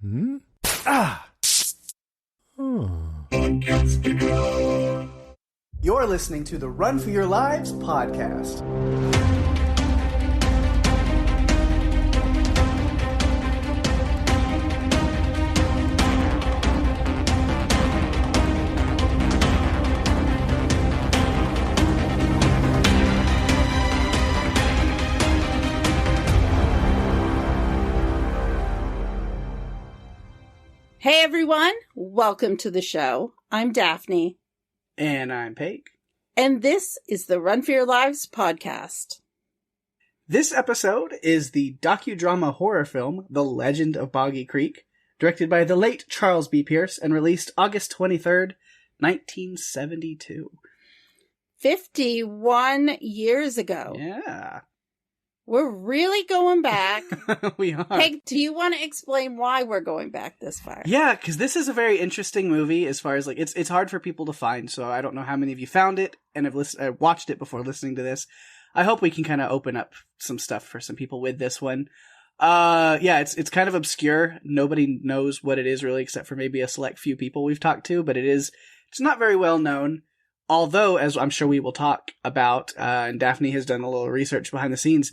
Hmm? Ah! You're listening to the Run for Your Lives podcast. Hey everyone, welcome to the show. I'm Daphne. And I'm Pake. And this is the Run for Your Lives podcast. This episode is the docudrama horror film, The Legend of Boggy Creek, directed by the late Charles B. Pierce and released August 23rd, 1972. 51 years ago. Yeah. We're really going back. We are. Peg, do you want to explain why we're going back this far? Yeah, because this is a very interesting movie as far as, like, it's hard for people to find, so I don't know how many of you found it and have watched it before listening to this. I hope we can kind of open up some stuff for some people with this one. Yeah, it's kind of obscure. Nobody knows what it is really, except for maybe a select few people we've talked to, but it's not very well known. Although, as I'm sure we will talk about, and Daphne has done a little research behind the scenes,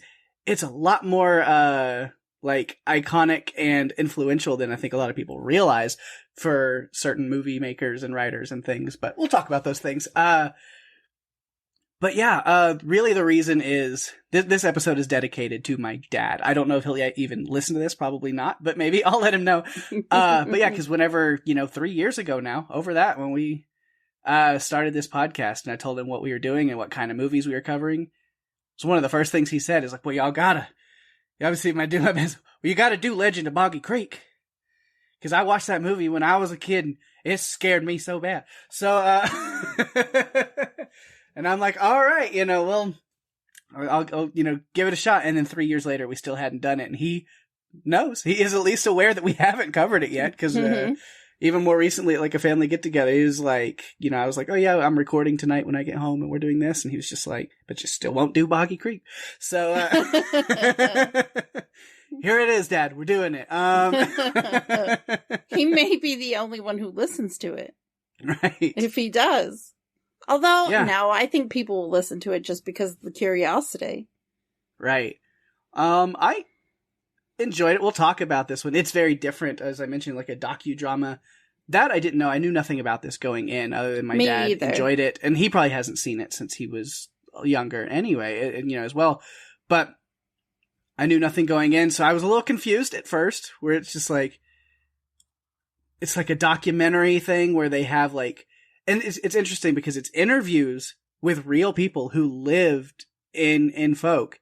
it's a lot more, like, iconic and influential than I think a lot of people realize for certain movie makers and writers and things, but we'll talk about those things. But yeah, really the reason is, this episode is dedicated to my dad. I don't know if he'll even listen to this, probably not, but maybe I'll let him know. But yeah, because whenever, 3 years ago now, over that, when we, started this podcast and I told him what we were doing and what kind of movies we were covering, so one of the first things he said is like, well, you obviously my best. Well, you gotta do Legend of Boggy Creek. Cause I watched that movie when I was a kid and it scared me so bad. So, and I'm like, all right, well, I'll give it a shot. And then 3 years later, we still hadn't done it. And he knows, he is at least aware that we haven't covered it yet. Cause, even more recently, at like a family get together, he was like, I was like, oh yeah, I'm recording tonight when I get home and we're doing this. And he was just like, but you still won't do Boggy Creek. So, here it is, Dad. We're doing it. He may be the only one who listens to it. Right. If he does. Although, yeah. No, I think people will listen to it just because of the curiosity. Right. I enjoyed it. We'll talk about this one. It's very different, as I mentioned, like a docudrama. That I didn't know. I knew nothing about this going in, other than my dad either. Enjoyed it, and he probably hasn't seen it since he was younger anyway, and as well. But I knew nothing going in, so I was a little confused at first, where it's just like, it's like a documentary thing where they have like, and it's interesting because it's interviews with real people who lived in Fouke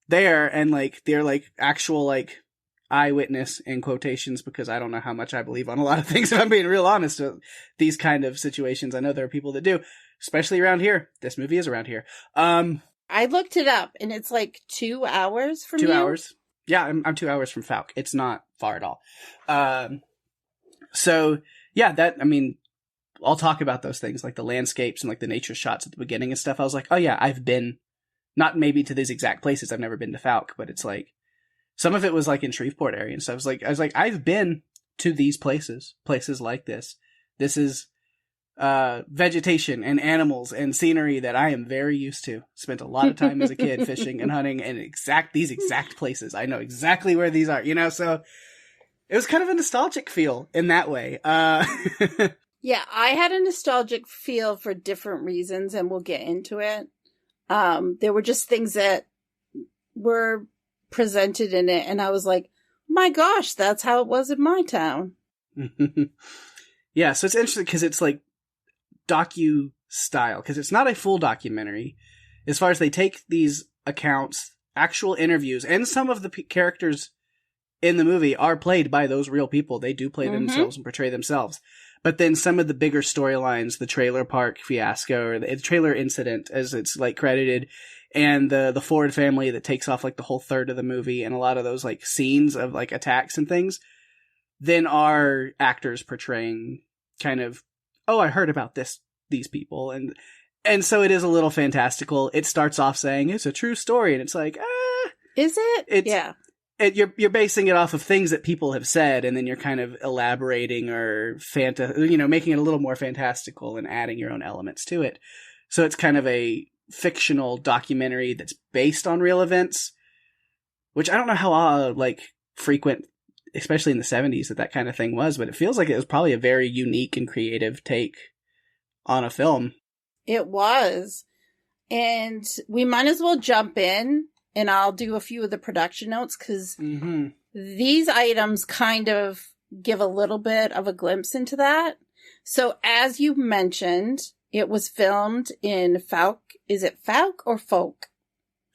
there, and like they're like actual like eyewitness in quotations, because I don't know how much I believe on a lot of things, if I'm being real honest with these kind of situations. I know there are people that do, especially around here. This movie is around here. I looked it up and it's like 2 hours from 2 you. hours. Yeah, I'm 2 hours from Fouke. It's not far at all. So yeah, I'll talk about those things, like the landscapes and like the nature shots at the beginning and stuff. I was like, oh yeah, I've been, not maybe to these exact places. I've never been to Fouke, but it's like, some of it was like in Shreveport area and stuff. I was like, I've been to these places like this. This is, vegetation and animals and scenery that I am very used to. Spent a lot of time as a kid fishing and hunting in these exact places. I know exactly where these are, so it was kind of a nostalgic feel in that way. Yeah, I had a nostalgic feel for different reasons, and we'll get into it. There were just things that were presented in it, and I was like, my gosh, that's how it was in my town. Yeah, so it's interesting because it's like docu style, because it's not a full documentary. As far as they take these accounts, actual interviews, and some of the characters in the movie are played by those real people. They do play themselves and portray themselves. But then some of the bigger storylines, the trailer park fiasco, or the trailer incident, as it's like credited, and the Ford family that takes off like the whole third of the movie, and a lot of those like scenes of like attacks and things, then are actors portraying kind of, oh, I heard about these people. And so it is a little fantastical. It starts off saying it's a true story, and it's like, is it? It's, yeah. you're basing it off of things that people have said, and then you're kind of elaborating or making it a little more fantastical and adding your own elements to it. So it's kind of a fictional documentary that's based on real events, which I don't know how frequent, especially in the 70s, that kind of thing was, but it feels like it was probably a very unique and creative take on a film. It was. And we might as well jump in, and I'll do a few of the production notes, because these items kind of give a little bit of a glimpse into that. So as you mentioned, it was filmed in Fouke. Is it Fouke or Folk?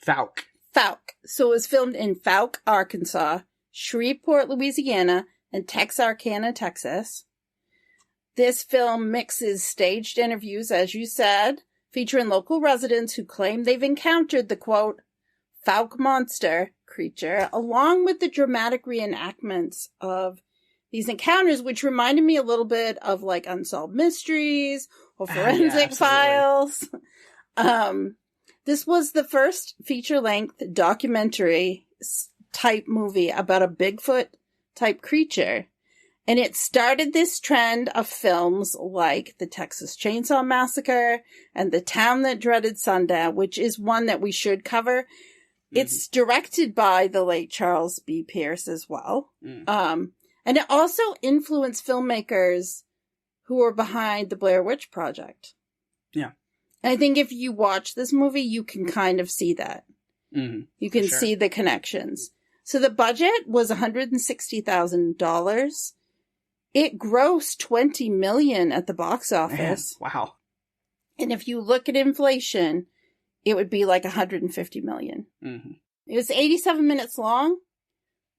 Fouke. Fouke. So it was filmed in Fouke, Arkansas, Shreveport, Louisiana, and Texarkana, Texas. This film mixes staged interviews, as you said, featuring local residents who claim they've encountered the, quote, Fouke monster creature, along with the dramatic reenactments of these encounters, which reminded me a little bit of like Unsolved Mysteries or Forensic Files. This was the first feature-length documentary type movie about a Bigfoot type creature. And it started this trend of films like The Texas Chainsaw Massacre and The Town That Dreaded Sundown, which is one that we should cover. Mm-hmm. It's directed by the late Charles B. Pierce as well. Mm. And it also influenced filmmakers who were behind the Blair Witch Project. Yeah. And I think if you watch this movie, you can kind of see that. Mm-hmm. You can see the connections. So the budget was $160,000. It grossed $20 million at the box office. Man, wow. And if you look at inflation, it would be like $150 million. Mm-hmm. It was 87 minutes long.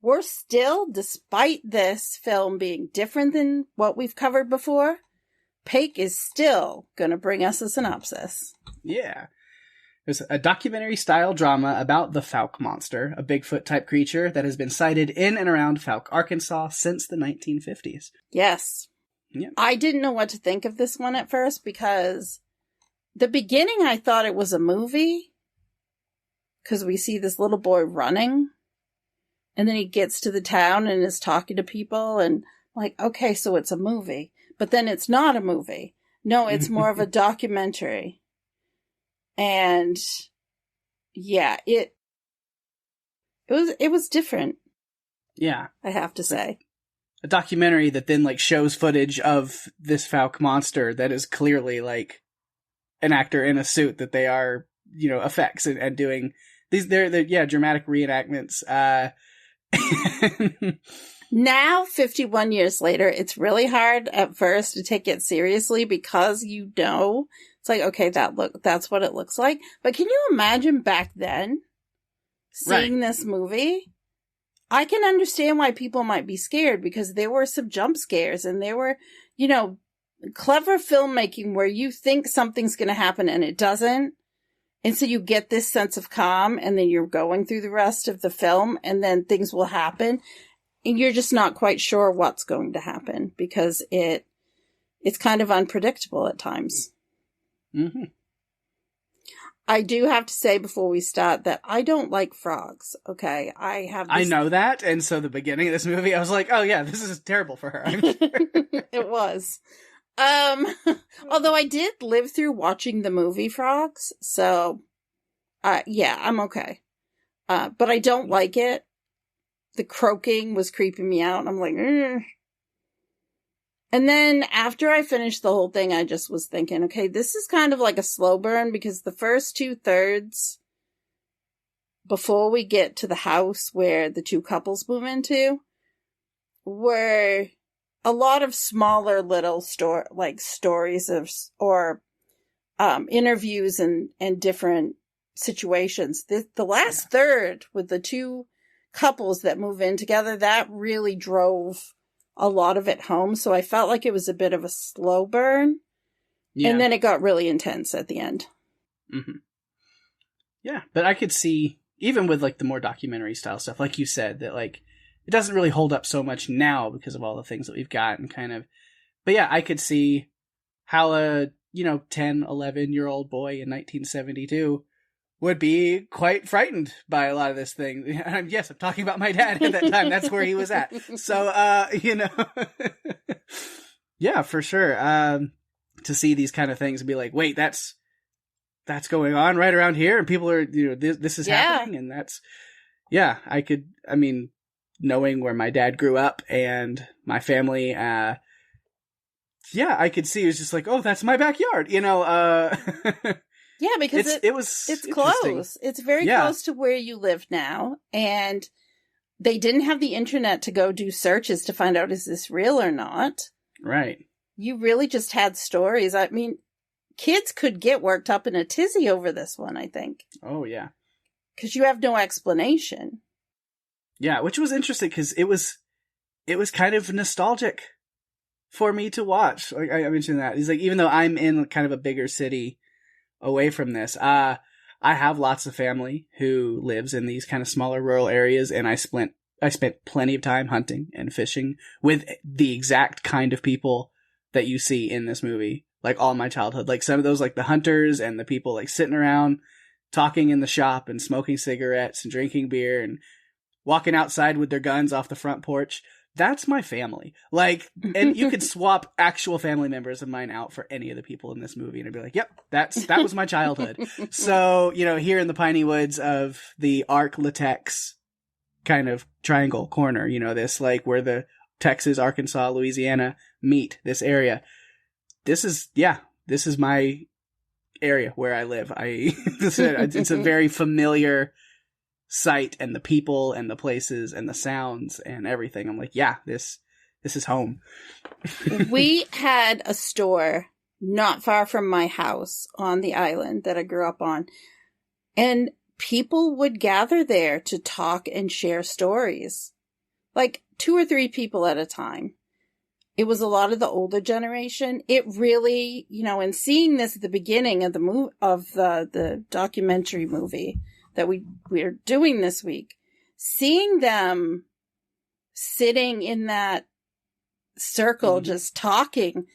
We're still, despite this film being different than what we've covered before, Pake is still going to bring us a synopsis. Yeah. It's a documentary-style drama about the Fouke monster, a Bigfoot-type creature that has been sighted in and around Fouke, Arkansas since the 1950s. Yes. Yeah. I didn't know what to think of this one at first, because the beginning I thought it was a movie, because we see this little boy running, and then he gets to the town and is talking to people, and like, okay, so it's a movie. But then it's not a movie. No, it's more of a documentary. And yeah, it was different. Yeah. I have to say. A documentary that then like shows footage of this Fouke monster that is clearly like an actor in a suit, that they are, effects and doing these, they're dramatic reenactments. Now, 51 years later, it's really hard at first to take it seriously, because it's like, okay, that's what it looks like. But can you imagine back then seeing this movie? I can understand why people might be scared, because there were some jump scares, and there were, clever filmmaking where you think something's going to happen and it doesn't. And so you get this sense of calm, and then you're going through the rest of the film, and then things will happen. And you're just not quite sure what's going to happen, because it's kind of unpredictable at times. Mm-hmm. I do have to say before we start that I don't like frogs. Okay, I know that, and so the beginning of this movie, I was like, "Oh yeah, this is terrible for her." I'm sure. It was. Although I did live through watching the movie Frogs, so yeah, I'm okay. But I don't like it. The croaking was creeping me out, and I'm like, Ugh. And then after I finished the whole thing, I just was thinking, okay, this is kind of like a slow burn, because the first 2/3, before we get to the house where the two couples move into, were a lot of smaller little stories or interviews and different situations. The last third with the two couples that move in together, that really drove a lot of it home. So I felt like it was a bit of a slow burn. Yeah. And then it got really intense at the end. Mm-hmm. Yeah, but I could see, even with like the more documentary style stuff, like you said, that like it doesn't really hold up so much now because of all the things that we've got and kind of. But yeah, I could see how a 10, 11-year-old boy in 1972 would be quite frightened by a lot of this thing. Yes, I'm talking about my dad at that time. That's where he was at. So, yeah, for sure. To see these kind of things and be like, wait, that's going on right around here, and people are, this is happening, and that's, knowing where my dad grew up and my family, I could see it was just like, oh, that's my backyard, Yeah, because it's close. It's very close to where you live now, and they didn't have the internet to go do searches to find out, is this real or not? Right. You really just had stories. I mean, kids could get worked up in a tizzy over this one, I think. Oh, yeah. Because you have no explanation. Yeah, which was interesting because it was kind of nostalgic for me to watch. Like I mentioned that. It's like, even though I'm in kind of a bigger city away from this, I have lots of family who lives in these kind of smaller rural areas, and I spent plenty of time hunting and fishing with the exact kind of people that you see in this movie, like all my childhood. Like some of those, like the hunters and the people like sitting around talking in the shop and smoking cigarettes and drinking beer and walking outside with their guns off the front porch. That's my family. Like, and you could swap actual family members of mine out for any of the people in this movie, and I'd be like, yep, that was my childhood. So, here in the piney woods of the Arc-La-Tex kind of triangle corner, this, like, where the Texas, Arkansas, Louisiana meet, this area. This is my area where I live. It's a very familiar sight, and the people and the places and the sounds and everything. I'm like, yeah, this is home. We had a store not far from my house on the island that I grew up on, and people would gather there to talk and share stories, like 2 or 3 people at a time. It was a lot of the older generation. It really, and seeing this at the beginning of the documentary movie that we're doing this week, seeing them sitting in that circle, just talking,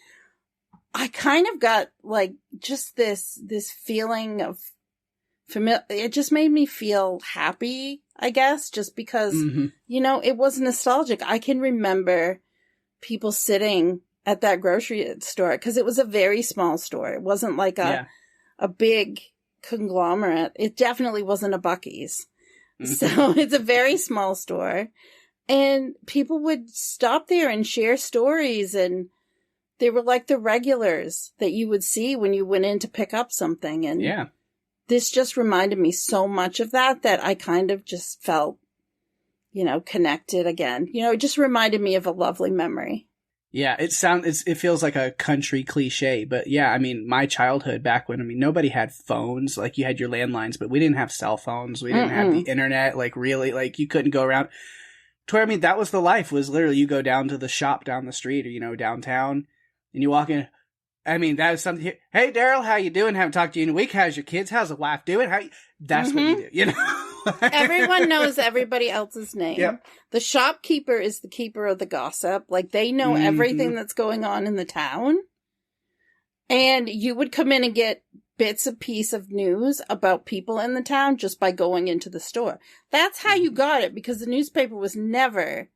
I kind of got like just this feeling of familiar. It just made me feel happy, I guess, just because, it was nostalgic. I can remember people sitting at that grocery store, because it was a very small store. It wasn't like a big conglomerate. It definitely wasn't a Buc-ee's. So it's a very small store, and people would stop there and share stories, and they were like the regulars that you would see when you went in to pick up something. And this just reminded me so much of that I kind of just felt, connected again. It just reminded me of a lovely memory. Yeah, it feels like a country cliche, but yeah, my childhood back when, nobody had phones. Like, you had your landlines, but we didn't have cell phones. We didn't have the internet, like, really, like, you couldn't go around to where, that was the life, was literally you go down to the shop down the street, or, downtown, and you walk in. That is something. Hey, Daryl, how you doing? Haven't talked to you in a week. How's your kids? How's the wife doing? That's what you do, Everyone knows everybody else's name. Yep. The shopkeeper is the keeper of the gossip. Like, they know everything that's going on in the town. And you would come in and get bits of piece of news about people in the town just by going into the store. That's how you got it, because the newspaper was never...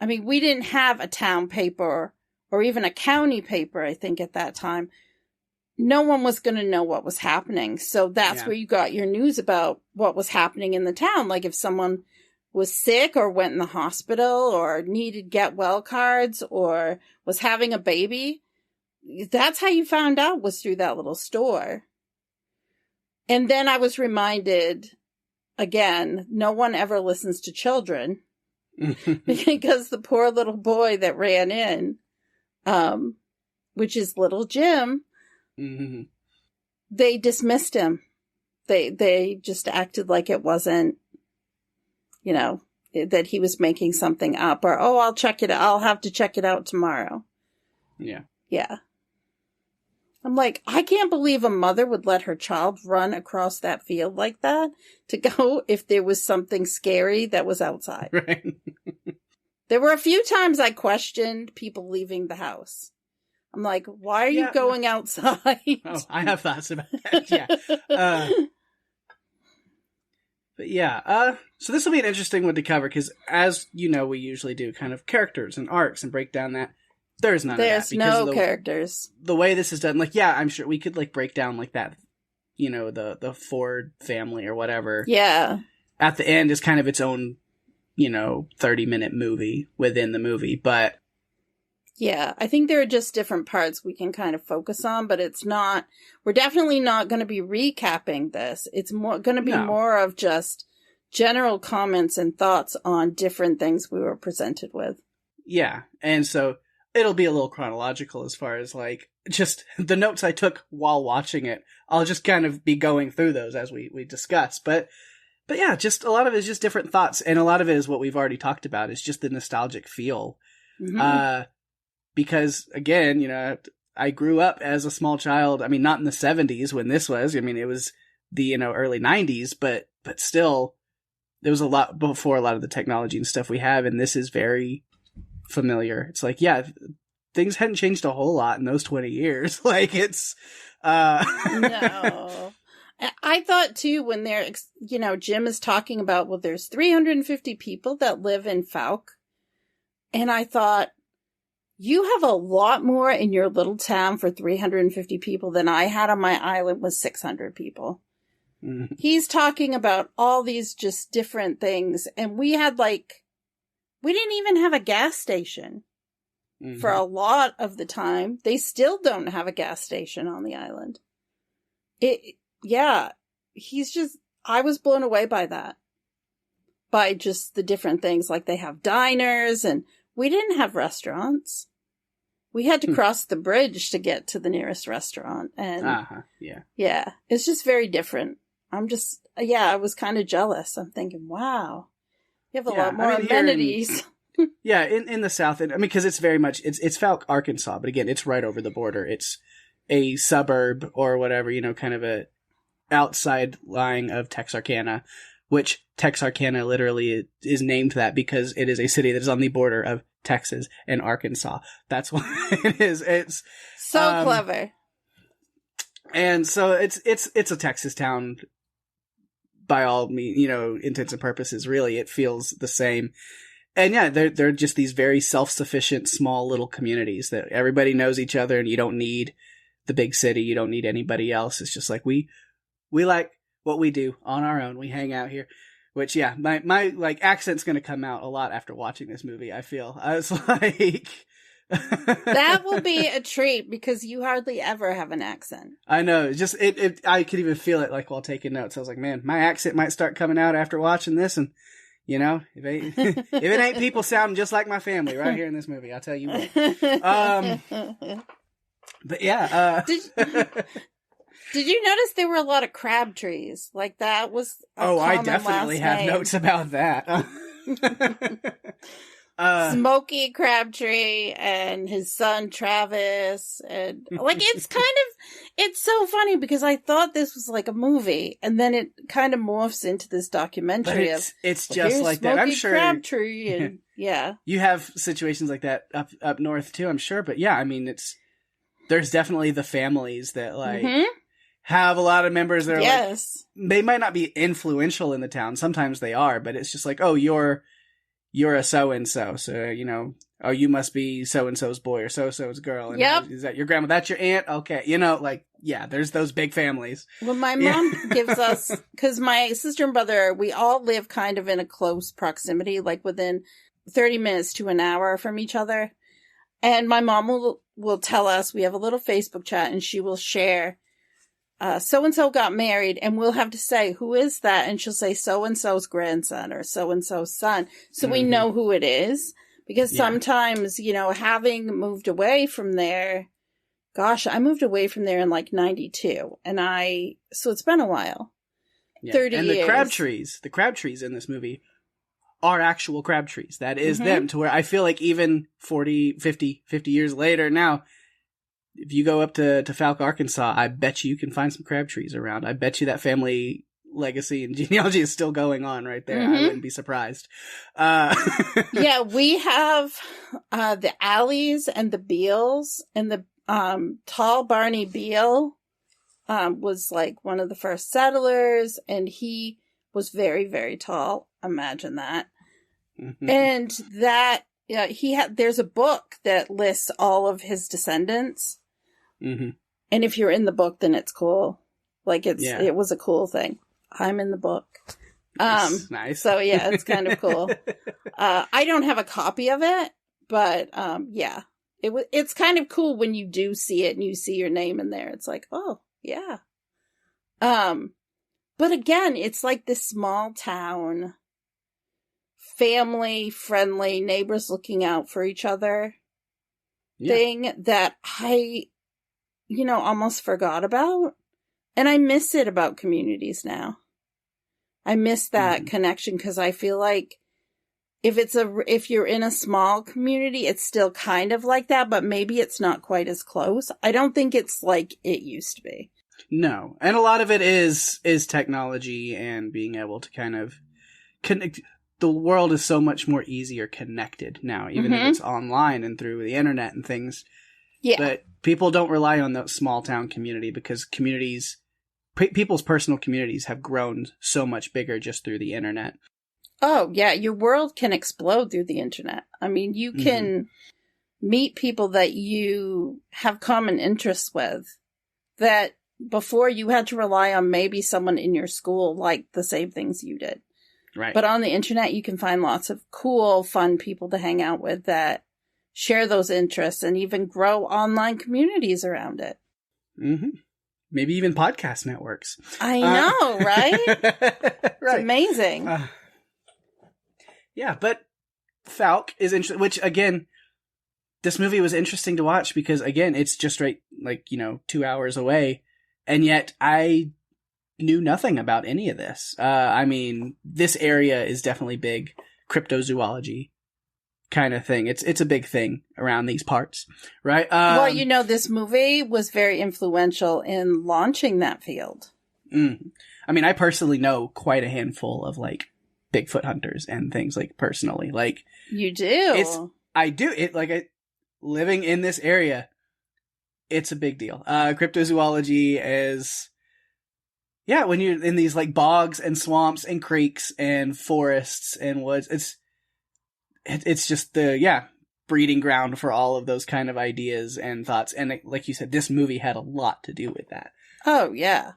we didn't have a town paper or even a county paper, I think, at that time. No one was going to know what was happening. So that's where you got your news about what was happening in the town. Like, if someone was sick or went in the hospital or needed get well cards or was having a baby, that's how you found out, was through that little store. And then I was reminded, again, no one ever listens to children, because the poor little boy that ran in, which is little Jim, they dismissed him. They just acted like it wasn't, that he was making something up, or, oh, I'll have to check it out tomorrow. Yeah. Yeah. I'm like, I can't believe a mother would let her child run across that field like that to go if there was something scary that was outside. Right. There were a few times I questioned people leaving the house. I'm like, why are you going outside? Oh, I have thoughts about that. Yeah. But yeah, so this will be an interesting one to cover because, as you know, we usually do kind of characters and arcs and break down that. There's none of that. There's no characters. The way this is done, like, yeah, I'm sure we could, like, break down, like, that, you know, the Ford family or whatever. Yeah. At the end is kind of its own, you know, 30-minute movie within the movie, but... Yeah, I think there are just different parts we can kind of focus on, but it's not... We're definitely not going to be recapping this. It's more going to be more of just general comments and thoughts on different things we were presented with. Yeah, and so... It'll be a little chronological as far as, like, just the notes I took while watching it. I'll just kind of be going through those as we discuss. But yeah, just a lot of it is just different thoughts. And a lot of it is what we've already talked about. It's just the nostalgic feel. Mm-hmm. Because, again, you know, I grew up as a small child. I mean, not in the 70s when this was. I mean, it was the, you know, early 90s. But still, there was a lot before a lot of the technology and stuff we have. And this is very... familiar. It's like, yeah, things hadn't changed a whole lot in those 20 years. Like, it's No. I thought too, when they're, you know, Jim is talking about, well, there's 350 people that live in Falk, and I thought, you have a lot more in your little town for 350 people than I had on my island with 600 people. Mm-hmm. He's talking about all these just different things, and we had, like, we didn't even have a gas station for a lot of the time. They still don't have a gas station on the island. I was blown away by that. By just the different things. Like, they have diners, and we didn't have restaurants. We had to cross the bridge to get to the nearest restaurant. And yeah, it's just very different. I was kind of jealous. I'm thinking, wow. You have a lot more amenities. In the South, I mean, because it's very much, it's Falk, Arkansas, but again, it's right over the border. It's a suburb or whatever, you know, kind of a outside lying of Texarkana, which Texarkana literally is named that because it is a city that is on the border of Texas and Arkansas. That's why it is. It's so clever. And so it's a Texas town. By all means, you know, intents and purposes, really, it feels the same. And yeah, they're just these very self-sufficient, small little communities that everybody knows each other, and you don't need the big city. You don't need anybody else. It's just like, we like what we do on our own. We hang out here. Which, yeah, my like accent's going to come out a lot after watching this movie, I feel. I was like... That will be a treat because you hardly ever have an accent. I know. Just I could even feel it like while taking notes. I was like, man, my accent might start coming out after watching this, and you know, if it ain't people sounding just like my family right here in this movie, I'll tell you what. But yeah. Did you notice there were a lot of crab trees? Like, that was I definitely have notes about that. Smokey Crabtree and his son Travis, and like, it's so funny because I thought this was like a movie, and then it kind of morphs into this documentary. It's just like that. I'm sure Crabtree, and yeah, you have situations like that up north too. I'm sure, but yeah, I mean, there's definitely the families that like have a lot of members that are like, they might not be influential in the town. Sometimes they are, but it's just like, oh, you're a so-and-so, so, you know, oh, you must be so-and-so's boy or so-and-so's girl. And is that your grandma? That's your aunt? Okay. You know, like, yeah, there's those big families. Well, my mom gives us, because my sister and brother, we all live kind of in a close proximity, like within 30 minutes to an hour from each other. And my mom will tell us, we have a little Facebook chat, and she will share, so-and-so got married, and we'll have to say, who is that? And she'll say, so-and-so's grandson or so-and-so's son. So we know who it is. Because sometimes, you know, having moved away from there, gosh, I moved away from there in like 92. So it's been a while. Yeah. 30 years. And the crab trees in this movie are actual crab trees. That is them, to where I feel like even 40, 50 years later now, if you go up to Falk, Arkansas, I bet you can find some crab trees around. I bet you that family legacy and genealogy is still going on right there. I wouldn't be surprised. Yeah, we have the Alleys and the Beals, and the tall Barney Beal was like one of the first settlers, and he was very, very tall. Imagine that. Mhm. And that there's a book that lists all of his descendants. Mhm. And if you're in the book, then it's cool. Like Yeah. it was a cool thing. I'm in the book. Nice. So yeah, it's kind of cool. I don't have a copy of it, but yeah, it's kind of cool when you do see it and you see your name in there. It's like, oh yeah. But again, it's like this small town, family friendly, neighbors looking out for each other thing that I, almost forgot about. And I miss it about communities now. I miss that connection because I feel like if you're in a small community, it's still kind of like that, but maybe it's not quite as close. I don't think it's like it used to be. No. And a lot of it is technology and being able to kind of connect. The world is so much more easier connected now, even if it's online and through the internet and things. Yeah. But people don't rely on the small town community because people's personal communities have grown so much bigger just through the internet. Oh, yeah. Your world can explode through the internet. I mean, you can meet people that you have common interests with that before you had to rely on maybe someone in your school liked the same things you did. Right. But on the internet, you can find lots of cool, fun people to hang out with that share those interests and even grow online communities around it. Mm-hmm. Maybe even podcast networks. I know, right? Right. It's amazing. Yeah, but Falk is interesting, which again, this movie was interesting to watch because again, it's just right, 2 hours away. And yet I knew nothing about any of this. I mean, this area is definitely big cryptozoology kind of thing. It's a big thing around these parts, right? Well, this movie was very influential in launching that field. I mean, I personally know quite a handful of Bigfoot hunters and things personally. You do? I do. Living in this area, it's a big deal. Cryptozoology is, when you're in these bogs and swamps and creeks and forests and woods, it's just the breeding ground for all of those kind of ideas and thoughts. And like you said, this movie had a lot to do with that. Oh yeah,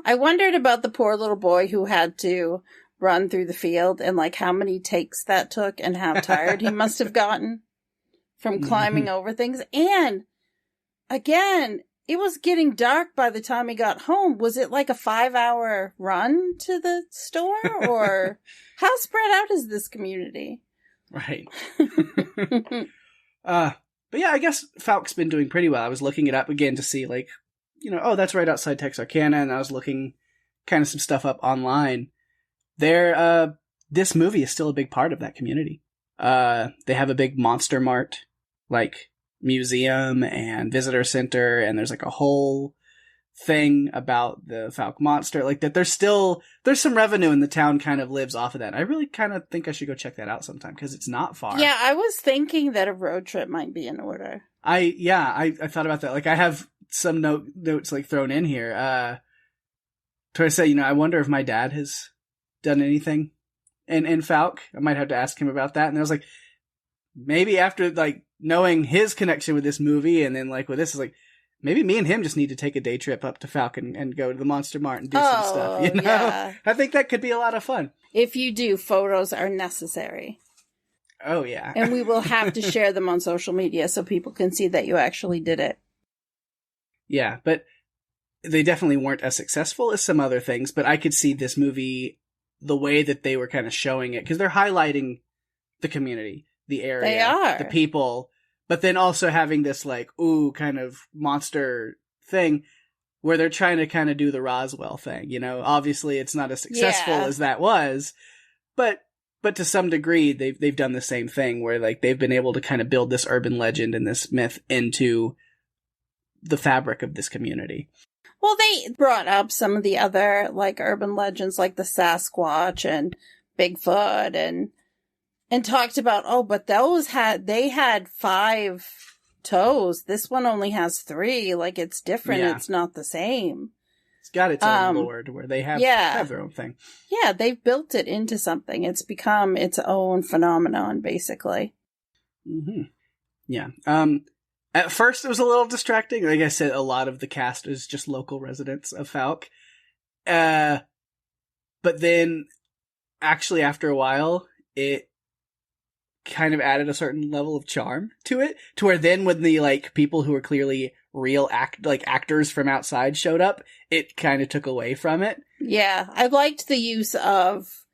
I wondered about the poor little boy who had to run through the field and how many takes that took and how tired he must have gotten from climbing over things. And again, it was getting dark by the time he got home. Was it a 5-hour run to the store? Or how spread out is this community? Right. But yeah, I guess Falk's been doing pretty well. I was looking it up again to see that's right outside Texarkana, and I was looking kind of some stuff up online. This movie is still a big part of that community. They have a big Monster Mart, museum and visitor center, and there's a whole thing about the Falk monster. That there's some revenue, and the town kind of lives off of that. I really kind of think I should go check that out sometime because it's not far. Yeah, I was thinking that a road trip might be in order. I thought about that. I have some notes thrown in here. To say, I wonder if my dad has done anything in Falk. I might have to ask him about that. And I was maybe after knowing his connection with this movie and then with this is maybe me and him just need to take a day trip up to Falk and go to the Monster Mart and do some stuff. Yeah. I think that could be a lot of fun. If you do, photos are necessary. Oh yeah. And we will have to share them on social media so people can see that you actually did it. Yeah, but they definitely weren't as successful as some other things, but I could see this movie, the way that they were kind of showing it, because they're highlighting the community, the area, they are. the people, but then also having this kind of monster thing where they're trying to kind of do the Roswell thing. Obviously it's not as successful as that was, but to some degree they've done the same thing where they've been able to kind of build this urban legend and this myth into the fabric of this community. Well, they brought up some of the other urban legends like the Sasquatch and Bigfoot and talked about, but they had 5 toes. This one only has 3. It's different. Yeah. It's not the same. It's got its own lore where they have their own thing. Yeah, they've built it into something. It's become its own phenomenon, basically. Mm-hmm. Yeah. At first, it was a little distracting. Like I said, a lot of the cast is just local residents of Falk. But then, actually, after a while, it kind of added a certain level of charm to it, to where then when the, like, people who were clearly real actors from outside showed up, it kind of took away from it. Yeah, I liked the use of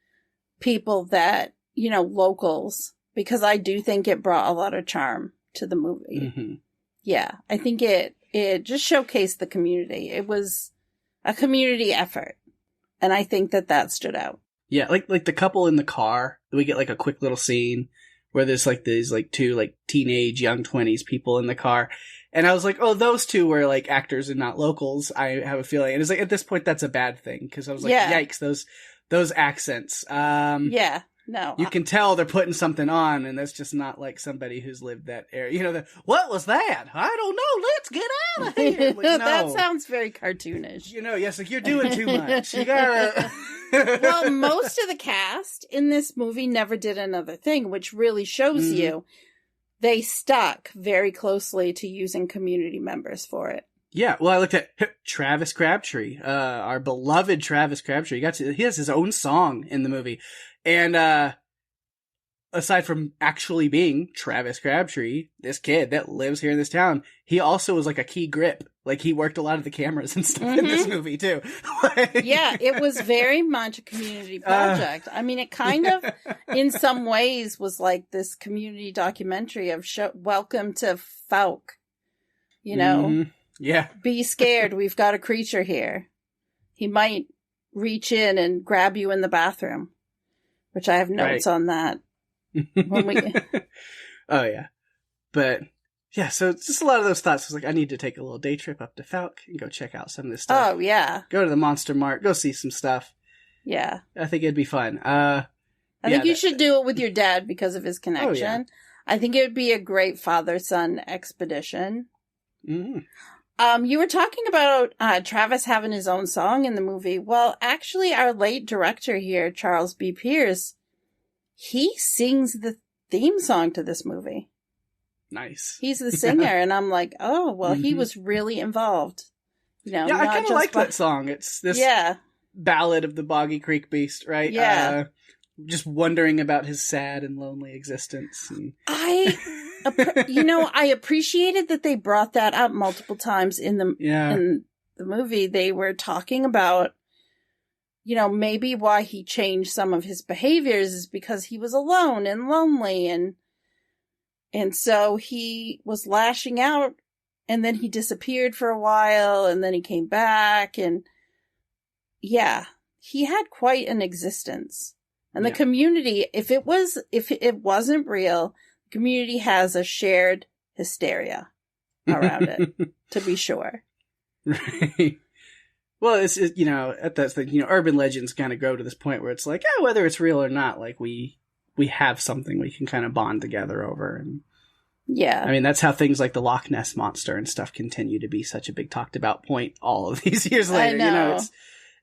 people that, locals, because I do think it brought a lot of charm to the movie. Mm-hmm. Yeah, I think it just showcased the community. It was a community effort, and I think that stood out. Yeah, like the couple in the car, we get like a quick little scene where there's like these like two like teenage young 20s people in the car. And I was like, oh, those two were like actors and not locals. I have a feeling. And it's like, at this point, that's a bad thing. Cause I was like, yikes, those accents. Yeah, no. You can tell they're putting something on, and that's just not like somebody who's lived that area. What was that? I don't know. Let's get out of here. Like, no. That sounds very cartoonish. Yes, like you're doing too much. You gotta. Well, most of the cast in this movie never did another thing, which really shows you they stuck very closely to using community members for it. Yeah, well, I looked at Travis Crabtree, our beloved Travis Crabtree. He has his own song in the movie. And aside from actually being Travis Crabtree, this kid that lives here in this town, he also was like a key grip. Like, he worked a lot of the cameras and stuff in this movie, too. Yeah, it was very much a community project. I mean, it kind of, in some ways, was like this community documentary of welcome to Falk. Yeah. Be scared, we've got a creature here. He might reach in and grab you in the bathroom, which I have notes on that. Oh, yeah. But... yeah, so it's just a lot of those thoughts. I was like, I need to take a little day trip up to Falk and go check out some of this stuff. Oh, yeah. Go to the Monster Mart, go see some stuff. Yeah. I think it'd be fun. I think you should do it with your dad because of his connection. Oh, yeah. I think it would be a great father-son expedition. Mm-hmm. You were talking about Travis having his own song in the movie. Well, actually, our late director here, Charles B. Pierce, he sings the theme song to this movie. Nice. He's the singer, and I'm like, oh, well, he was really involved. Yeah, I kind of like that song. It's this ballad of the Boggy Creek Beast, right? Yeah. Just wondering about his sad and lonely existence. And... I appreciated that they brought that up multiple times in the movie. They were talking about, maybe why he changed some of his behaviors is because he was alone and lonely, and so he was lashing out, and then he disappeared for a while, and then he came back, and he had quite an existence. And the community, if it wasn't real, the community has a shared hysteria around it, to be sure. Right. Well, it's at that thing, urban legends kind of grow to this point where it's like, whether it's real or not, like we have something we can kind of bond together over. And yeah. I mean, that's how things like the Loch Ness Monster and stuff continue to be such a big talked about point all of these years later. I know.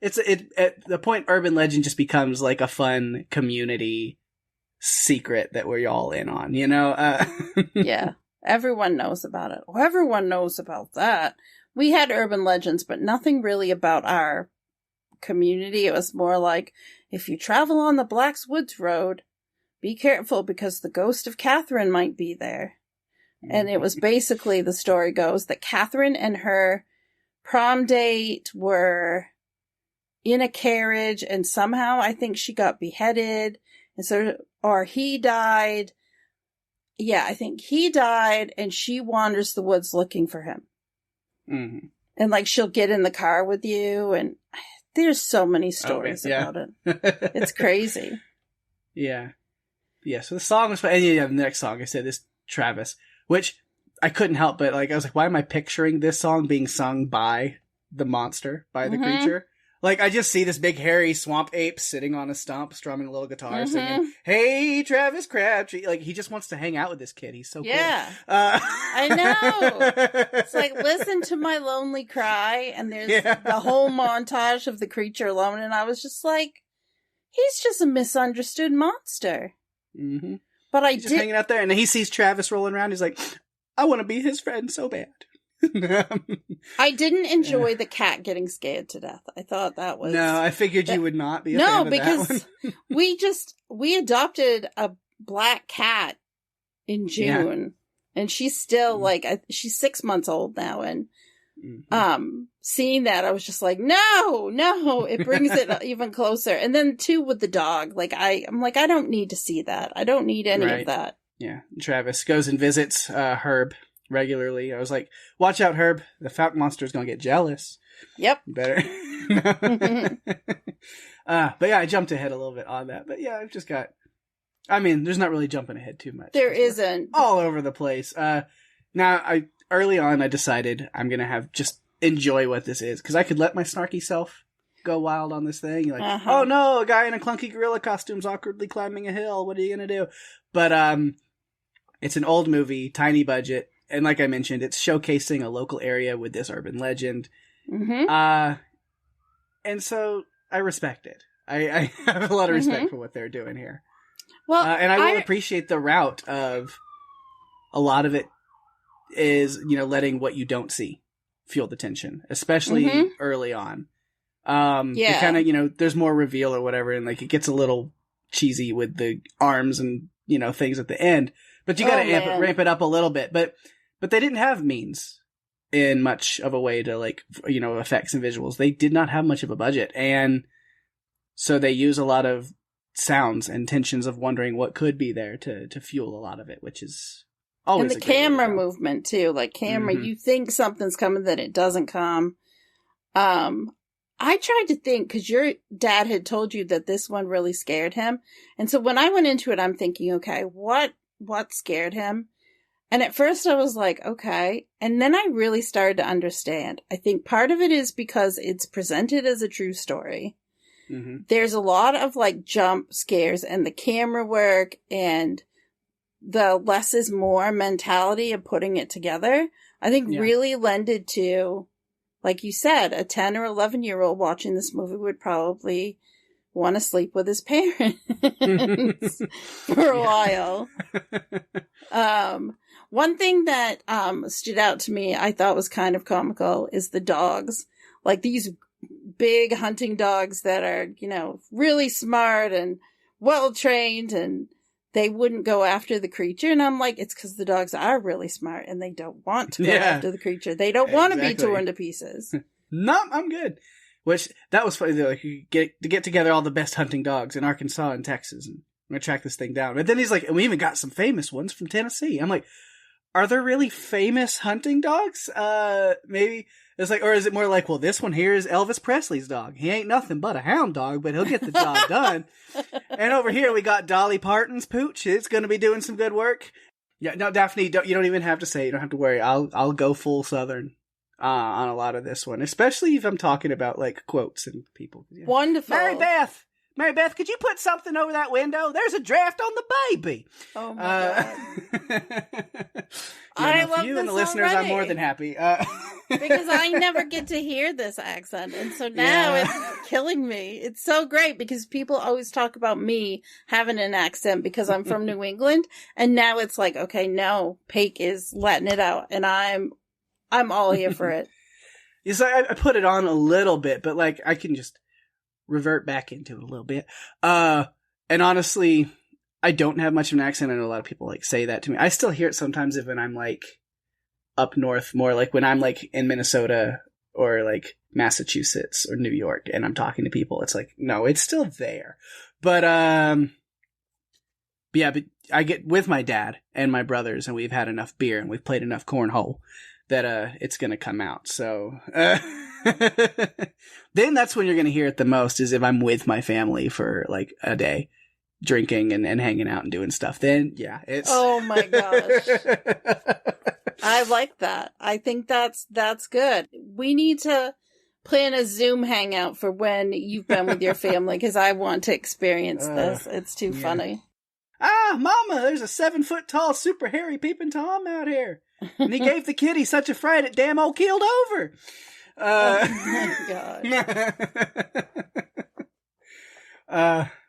It's at the point urban legend just becomes like a fun community secret that we're all in on, Yeah. Everyone knows about it. Everyone knows about that. We had urban legends, but nothing really about our community. It was more like, if you travel on the Black's Woods Road, be careful because the ghost of Catherine might be there. And it was basically, the story goes, that Catherine and her prom date were in a carriage, and somehow I think she got beheaded, or he died. Yeah, I think he died, and she wanders the woods looking for him. Mm-hmm. And she'll get in the car with you, and there's so many stories about it. It's crazy. Yeah. Yeah, so the song was, and the next song I said is Travis, which I couldn't help but, I was like, why am I picturing this song being sung by the monster, by the creature? Like, I just see this big hairy swamp ape sitting on a stump, strumming a little guitar, singing, "Hey, Travis Crabtree." Like, he just wants to hang out with this kid. He's so cool. I know. It's like, listen to my lonely cry, and there's the whole montage of the creature alone, and I was just like, he's just a misunderstood monster. Mm-hmm. But he's just hanging out there, and then he sees Travis rolling around. He's like, I want to be his friend so bad. I didn't enjoy the cat getting scared to death. I thought that was... No, I figured you would not be a fan of because that one. we adopted a black cat in June, and she's still she's 6 months old now, and seeing that, I was just like, no, it brings it even closer. And then too with the dog, like I'm like, I don't need to see that. I don't need any of that. Yeah, Travis goes and visits Herb regularly. I was like, watch out, Herb. The Falcon Monster's gonna get jealous. Yep. Better. But yeah, I jumped ahead a little bit on that. But yeah, I've just got... I mean, there's not really jumping ahead too much. There isn't. All over the place. Now, early on, I decided I'm gonna have just enjoy what this is. Because I could let my snarky self go wild on this thing. Like, oh no, a guy in a clunky gorilla costume's awkwardly climbing a hill. What are you gonna do? But it's an old movie, tiny budget. And like I mentioned, it's showcasing a local area with this urban legend. Mm-hmm. And so I respect it. I have a lot of respect for what they're doing here. Well, and I will appreciate the route of a lot of it is, letting what you don't see fuel the tension, especially early on. It kind of, there's more reveal or whatever, and like it gets a little cheesy with the arms and, things at the end. But you gotta ramp it up a little bit. But they didn't have means in much of a way to effects and visuals. They did not have much of a budget. And so they use a lot of sounds and tensions of wondering what could be there to fuel a lot of it, which is always and the camera movement too. Like you think something's coming, then it doesn't come. I tried to think, because your dad had told you that this one really scared him. And so when I went into it, I'm thinking, okay, what scared him? And at first I was like, okay. And then I really started to understand. I think part of it is because it's presented as a true story. Mm-hmm. There's a lot of jump scares and the camera work and the less is more mentality of putting it together. I think really lended to, like you said, a 10 or 11-year-old watching this movie would probably want to sleep with his parents for a while. One thing that stood out to me, I thought was kind of comical, is the dogs. Like these big hunting dogs that are, really smart and well-trained, and they wouldn't go after the creature. And I'm like, it's because the dogs are really smart and they don't want to go after the creature. They don't want to be torn to pieces. No, I'm good. Which, that was funny, though. Like, you get together all the best hunting dogs in Arkansas and Texas, and I'm gonna track this thing down. But then he's like, and we even got some famous ones from Tennessee. I'm like, are there really famous hunting dogs? Maybe it's like, or is it more like, well, this one here is Elvis Presley's dog. He ain't nothing but a hound dog, but he'll get the job done. And over here we got Dolly Parton's Pooch. It's going to be doing some good work. Yeah, no, Daphne, you don't even have to say. You don't have to worry. I'll go full Southern on a lot of this one, especially if I'm talking about quotes and people. Yeah. Wonderful. Mary Beth, could you put something over that window? There's a draft on the baby. Oh my God. I love you and the listeners are more than happy. Because I never get to hear this accent. And so now it's killing me. It's so great because people always talk about me having an accent because I'm from New England. And now it's like, okay, no, Pake is letting it out. And I'm all here for it. So I put it on a little bit, but I can just revert back into it a little bit. And honestly, I don't have much of an accent. I know a lot of people say that to me. I still hear it sometimes when I'm up north, more when I'm in Minnesota or Massachusetts or New York and I'm talking to people. It's no, it's still there. But I get with my dad and my brothers and we've had enough beer and we've played enough cornhole that it's going to come out. So then that's when you're going to hear it the most, is if I'm with my family for a day drinking and hanging out and doing stuff. Then it's oh my gosh. I like that. I think that's good. We need to plan a Zoom hangout for when you've been with your family, because I want to experience this. It's too funny. Ah, Mama, there's a 7-foot-tall, super hairy peeping Tom out here. And he gave the kitty such a fright it damn old keeled over. Oh my God.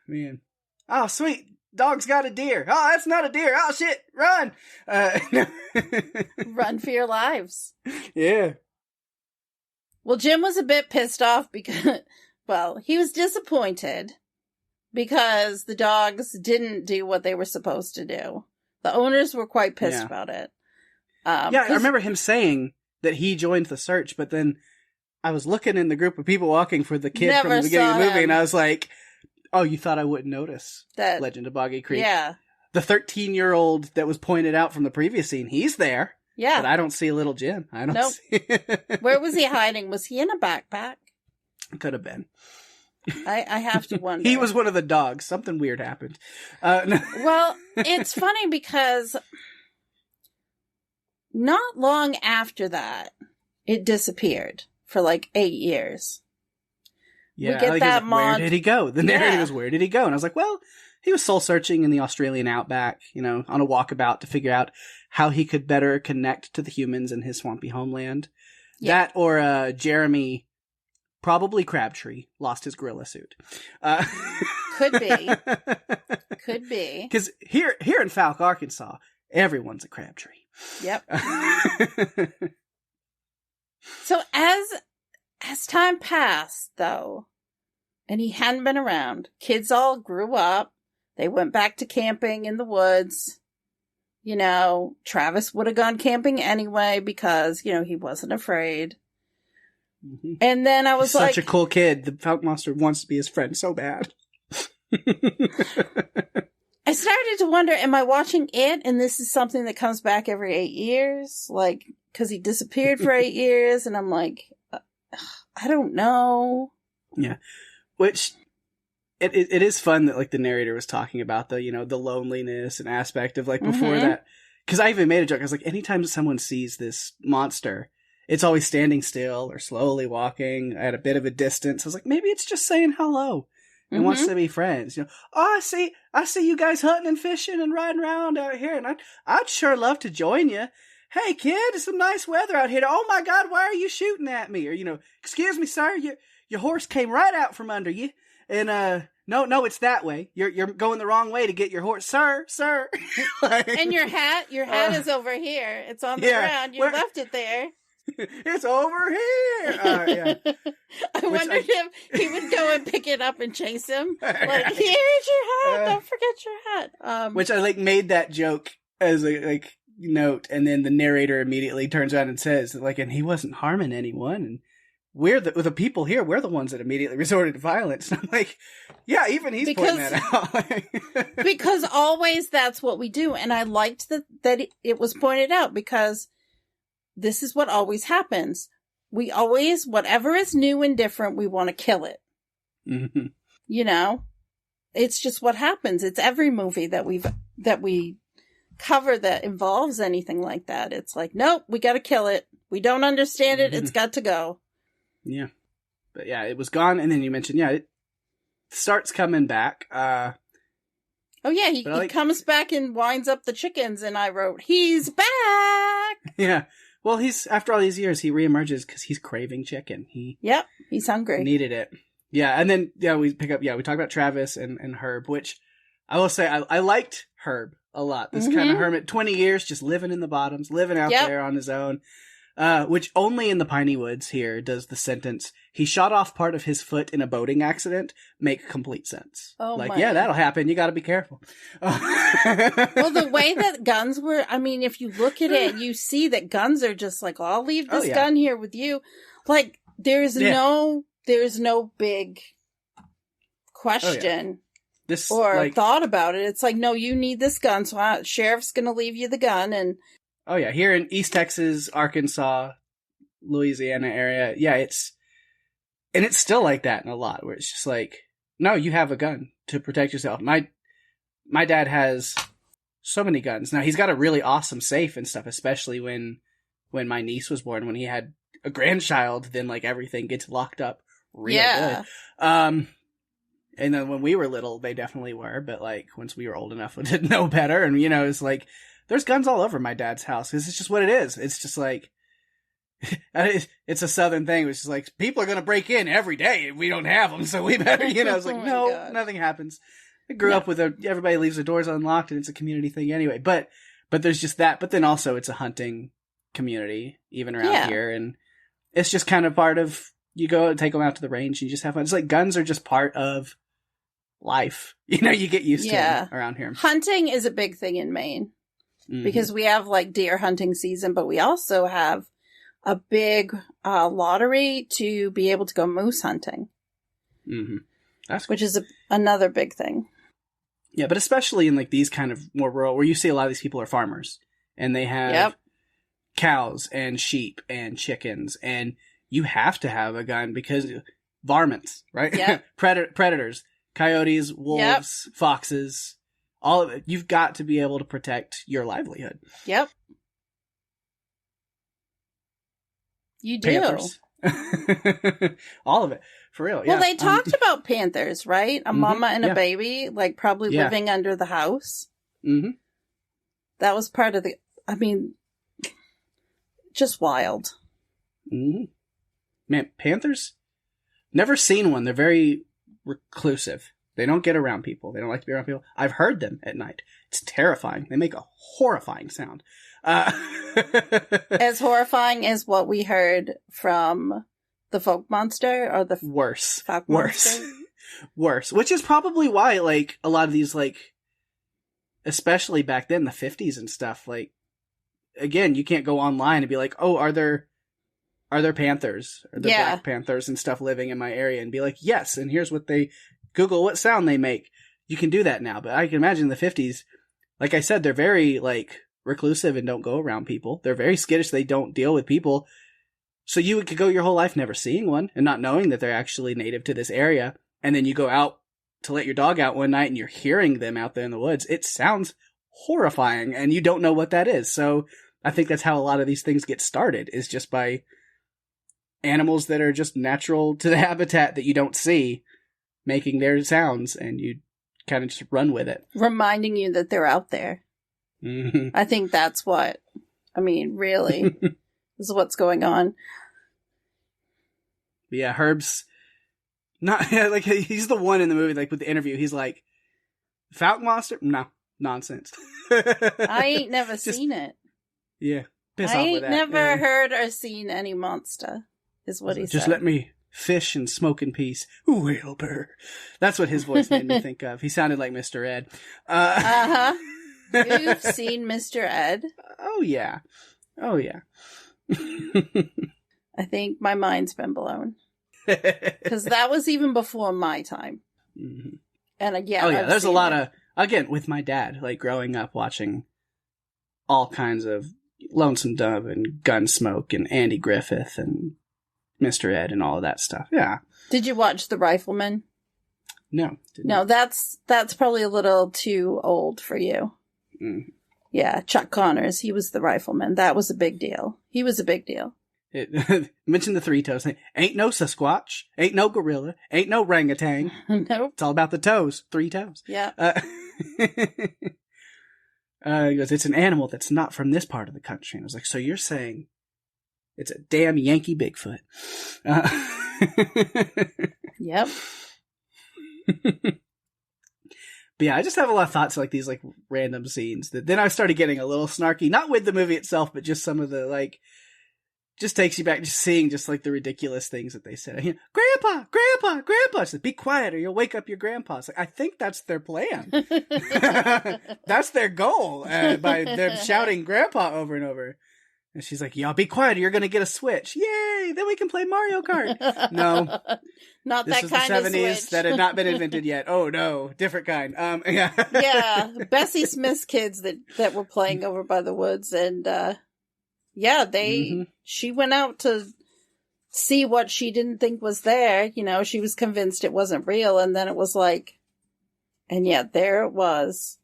Man. Oh, sweet. Dog's got a deer. Oh, that's not a deer. Oh, shit. Run. Run for your lives. Yeah. Well, Jim was a bit pissed off because, well, he was disappointed because the dogs didn't do what they were supposed to do. The owners were quite pissed about it. Yeah, I remember him saying that he joined the search, but then I was looking in the group of people walking for the kid from the beginning of the movie, and I was like, oh, you thought I wouldn't notice that Legend of Boggy Creek? Yeah. The 13-year-old that was pointed out from the previous scene, he's there. Yeah. But I don't see little Jim. I don't see. Where was he hiding? Was he in a backpack? Could have been. I have to wonder. He was one of the dogs. Something weird happened. No. Well, it's funny because not long after that, it disappeared for like 8 years. Yeah, we get that where did he go? The narrative was, where did he go? And I was like, well, he was soul searching in the Australian outback, you know, on a walkabout to figure out how he could better connect to the humans in his swampy homeland. Yeah. That or Jeremy, probably Crabtree, lost his gorilla suit. Could be. Could be. Because here in Falk, Arkansas, everyone's a Crabtree. Yep. So as time passed, though, and he hadn't been around, kids all grew up. They went back to camping in the woods. You know, Travis would have gone camping anyway because, you know, he wasn't afraid. Mm-hmm. And then I was such a cool kid. The Falk Monster wants to be his friend so bad. I started to wonder, am I watching it? And this is something that comes back every 8 years? Like, because he disappeared for 8 years. And I'm like, I don't know. Yeah. Which, it is fun that, like, the narrator was talking about the, you know, the loneliness and aspect of, like, before that. Because I even made a joke. I was like, anytime someone sees this monster, it's always standing still or slowly walking at a bit of a distance. I was like, maybe it's just saying hello and wants to be friends. You know, oh, I see you guys hunting and fishing and riding around out here, and I'd sure love to join you. Hey, kid, it's some nice weather out here. Oh my God, why are you shooting at me? Or, you know, excuse me, sir, your horse came right out from under you. And, no, it's that way. You're going the wrong way to get your horse, sir. Like, and your hat is over here. It's on the ground. You left it there. It's over here. Yeah. I wondered if he would go and pick it up and chase him. Like, here's your hat. Don't forget your hat. Which I like made that joke as a note, and then the narrator immediately turns around and says, like, and he wasn't harming anyone, and we're the people here. We're the ones that immediately resorted to violence. And I'm like, yeah, even he's pointing that out. Because always that's what we do, and I liked that it was pointed out because this is what always happens. We always, whatever is new and different, we want to kill it. Mm-hmm. You know, it's just what happens. It's every movie that we cover that involves anything like that. It's like, nope, we got to kill it. We don't understand it. It's got to go. Yeah. But yeah, it was gone. And then you mentioned, it starts coming back. Oh yeah, he comes back and winds up the chickens, and I wrote, he's back! Yeah. Well, after all these years, he reemerges because he's craving chicken. Yep, he's hungry. Needed it. Yeah, and then, we talk about Travis and Herb, which I will say, I liked Herb a lot. This kind of hermit, 20 years, just living in the bottoms, living out there on his own. Which only in the Piney Woods here does the sentence, he shot off part of his foot in a boating accident, make complete sense. Oh, like, yeah, that'll happen. You gotta be careful. Well, the way that guns were, I mean, if you look at it, you see that guns are just like, I'll leave this gun here with you. Like, there's no big question thought about it. It's like, no, you need this gun, so sheriff's gonna leave you the gun, and oh yeah, here in East Texas, Arkansas, Louisiana area, it's still like that in a lot, where it's just like, no, you have a gun to protect yourself. My dad has so many guns. Now he's got a really awesome safe and stuff, especially when my niece was born, when he had a grandchild, then like everything gets locked up real Yeah. good. And then when we were little, they definitely were, but like once we were old enough, we didn't know better. And it's like, there's guns all over my dad's house because it's just what it is. It's just like, it's a Southern thing, which is like, people are going to break in every day and we don't have them. So we better, it's like, no, nothing happens. I grew up with everybody leaves their doors unlocked and it's a community thing anyway. But there's just that. But then also it's a hunting community even around here. And it's just kind of part of, you go and take them out to the range and you just have fun. It's like guns are just part of life. You get used to them around here. Hunting is a big thing in Maine because we have like deer hunting season, but we also have a big lottery to be able to go moose hunting. Mm-hmm. That's cool. Which is another big thing. Yeah, but especially in like these kind of more rural, where you see a lot of these people are farmers and they have cows and sheep and chickens, and you have to have a gun because varmints, right? Yep. Predators, coyotes, wolves, foxes, all of it. You've got to be able to protect your livelihood. Yep. You do. Panthers. All of it. For real. Well, they talked about panthers, right? A mama and a baby, like probably living under the house. Mm-hmm. That was part of just wild. Mm-hmm. Man, panthers? Never seen one. They're very reclusive. They don't get around people. They don't like to be around people. I've heard them at night. It's terrifying. They make a horrifying sound. As horrifying as what we heard from the folk monster or the worse. Folk monster? Worse. Which is probably why, like, a lot of these, like, especially back then, the 50s and stuff, like, again, you can't go online and be like, oh, are there panthers or the black panthers and stuff living in my area, and be like, yes, and here's what they Google what sound they make. You can do that now, but I can imagine in the 50s, like I said, they're very like reclusive and don't go around people. They're very skittish. They don't deal with people. So you could go your whole life never seeing one and not knowing that they're actually native to this area. And then you go out to let your dog out one night and you're hearing them out there in the woods. It sounds horrifying and you don't know what that is. So I think that's how a lot of these things get started, is just by animals that are just natural to the habitat that you don't see making their sounds, and you kind of just run with it. Reminding you that they're out there. Mm-hmm. I think that's really is what's going on. Yeah, Herb's not like, he's the one in the movie, like with the interview, he's like, Falcon Monster? No, nonsense. I ain't never seen it. Yeah. I ain't never heard or seen any monster, is what he said. Just let me fish and smoke in peace. Wilbur. That's what his voice made me think of. He sounded like Mr. Ed. You've seen Mr. Ed? Oh, yeah. I think my mind's been blown. Because that was even before my time. Mm-hmm. And there's a lot of, again, with my dad, like growing up watching all kinds of Lonesome Dove and Gunsmoke and Andy Griffith and Mr. Ed and all of that stuff. Yeah. Did you watch The Rifleman? No. No, that's probably a little too old for you. Mm. Yeah, Chuck Connors, he was the rifleman. That was a big deal. He was a big deal. Mention the three toes. Ain't no Sasquatch. Ain't no gorilla. Ain't no orangutan. Nope. It's all about the toes. 3 toes. Yeah. He goes, it's an animal that's not from this part of the country. And I was like, so you're saying it's a damn Yankee Bigfoot. Yep. But yeah, I just have a lot of thoughts like these like random scenes that then I started getting a little snarky, not with the movie itself, but just some of the like, just takes you back just seeing just like the ridiculous things that they said. Grandpa! It's like, be quiet or you'll wake up your grandpa. It's like, I think that's their plan. That's their goal by them shouting grandpa over and over. And she's like, y'all be quiet or you're going to get a Switch. Yay! Then we can play Mario Kart. No. Not that kind of Switch. This was the 70s that had not been invented yet. Oh no, different kind. Yeah. Yeah, Bessie Smith's kids that were playing over by the woods, and she went out to see what she didn't think was there. You know, she was convinced it wasn't real, and then it was like, and yet there it was.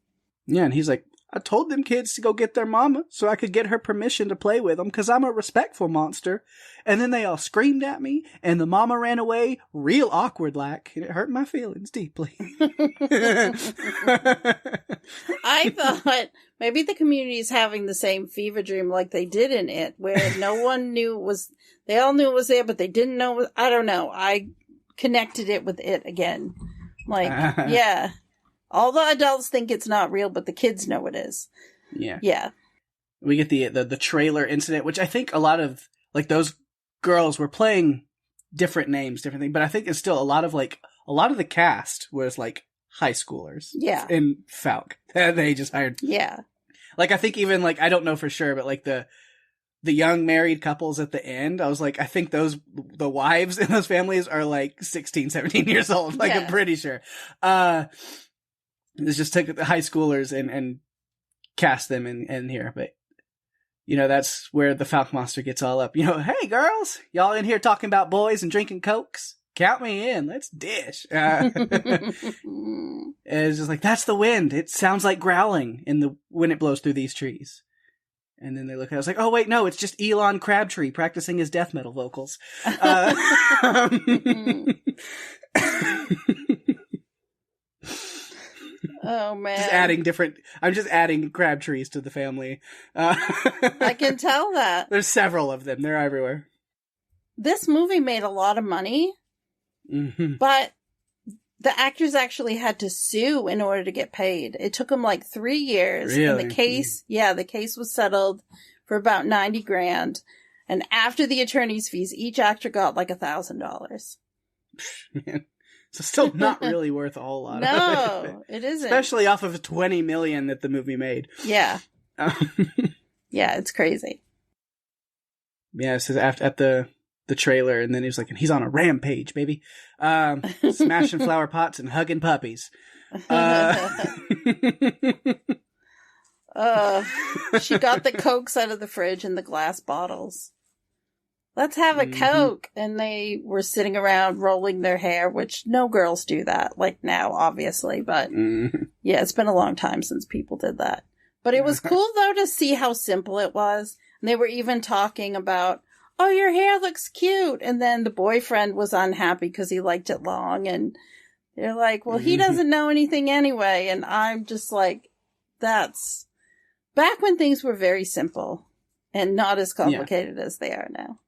Yeah, and he's like, I told them kids to go get their mama so I could get her permission to play with them because I'm a respectful monster. And then they all screamed at me and the mama ran away real awkward like, and it hurt my feelings deeply. I thought maybe the community is having the same fever dream like they did in It, where no one knew it was, they all knew it was there, but they didn't know. I don't know. I connected it with It again. Like, yeah. All the adults think it's not real, but the kids know it is. Yeah. Yeah. We get the trailer incident, which I think a lot of, like, those girls were playing different names, different things, but I think it's still a lot of the cast was, like, high schoolers. Yeah. In Falk. They just hired. Yeah. Like, I think even, like, I don't know for sure, but, like, the young married couples at the end, I was like, I think the wives in those families are, like, 16, 17 years old. Like, yeah. I'm pretty sure. It's just took the high schoolers and cast them in here. But, you know, that's where the Falk Monster gets all up. You know, hey, girls, y'all in here talking about boys and drinking Cokes? Count me in. Let's dish. It's just like, that's the wind. It sounds like growling when it blows through these trees. And then they look at it, I was like, oh, wait, no, it's just Elon Crabtree practicing his death metal vocals. Oh, man. I'm just adding Crabtrees to the family. I can tell that. There's several of them. They're everywhere. This movie made a lot of money, but the actors actually had to sue in order to get paid. It took them like 3 years. Really? And the case was settled for about $90,000. And after the attorney's fees, each actor got like $1,000. Man. So still not really worth a whole lot. No, it isn't. Especially off of $20 million that the movie made. Yeah. Yeah, it's crazy. Yeah, it says at the trailer, and then he was like, he's on a rampage, baby. Smashing flower pots and hugging puppies. She got the Cokes out of the fridge in the glass bottles. Let's have a Coke. And they were sitting around rolling their hair, which no girls do that, like now, obviously. But yeah, it's been a long time since people did that. But it was cool, though, to see how simple it was. And they were even talking about, oh, your hair looks cute. And then the boyfriend was unhappy because he liked it long. And they're like, well, he doesn't know anything anyway. And I'm just like, that's back when things were very simple and not as complicated as they are now.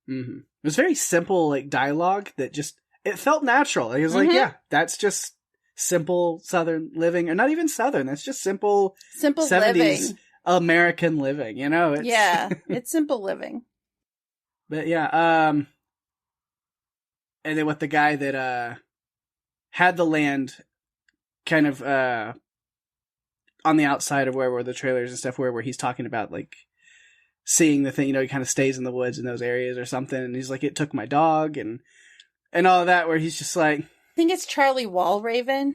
Mm-hmm. It was very simple, like, dialogue that just, it felt natural. It was like, yeah, that's just simple Southern living, or not even Southern, that's just simple 70s living. American living, you know? It's simple living. But yeah, and then with the guy that, had the land kind of, on the outside of where were the trailers and stuff, where he's talking about, like, seeing the thing, you know, he kind of stays in the woods in those areas or something, and he's like, it took my dog, and all of that, where he's just like... I think it's Charlie Walraven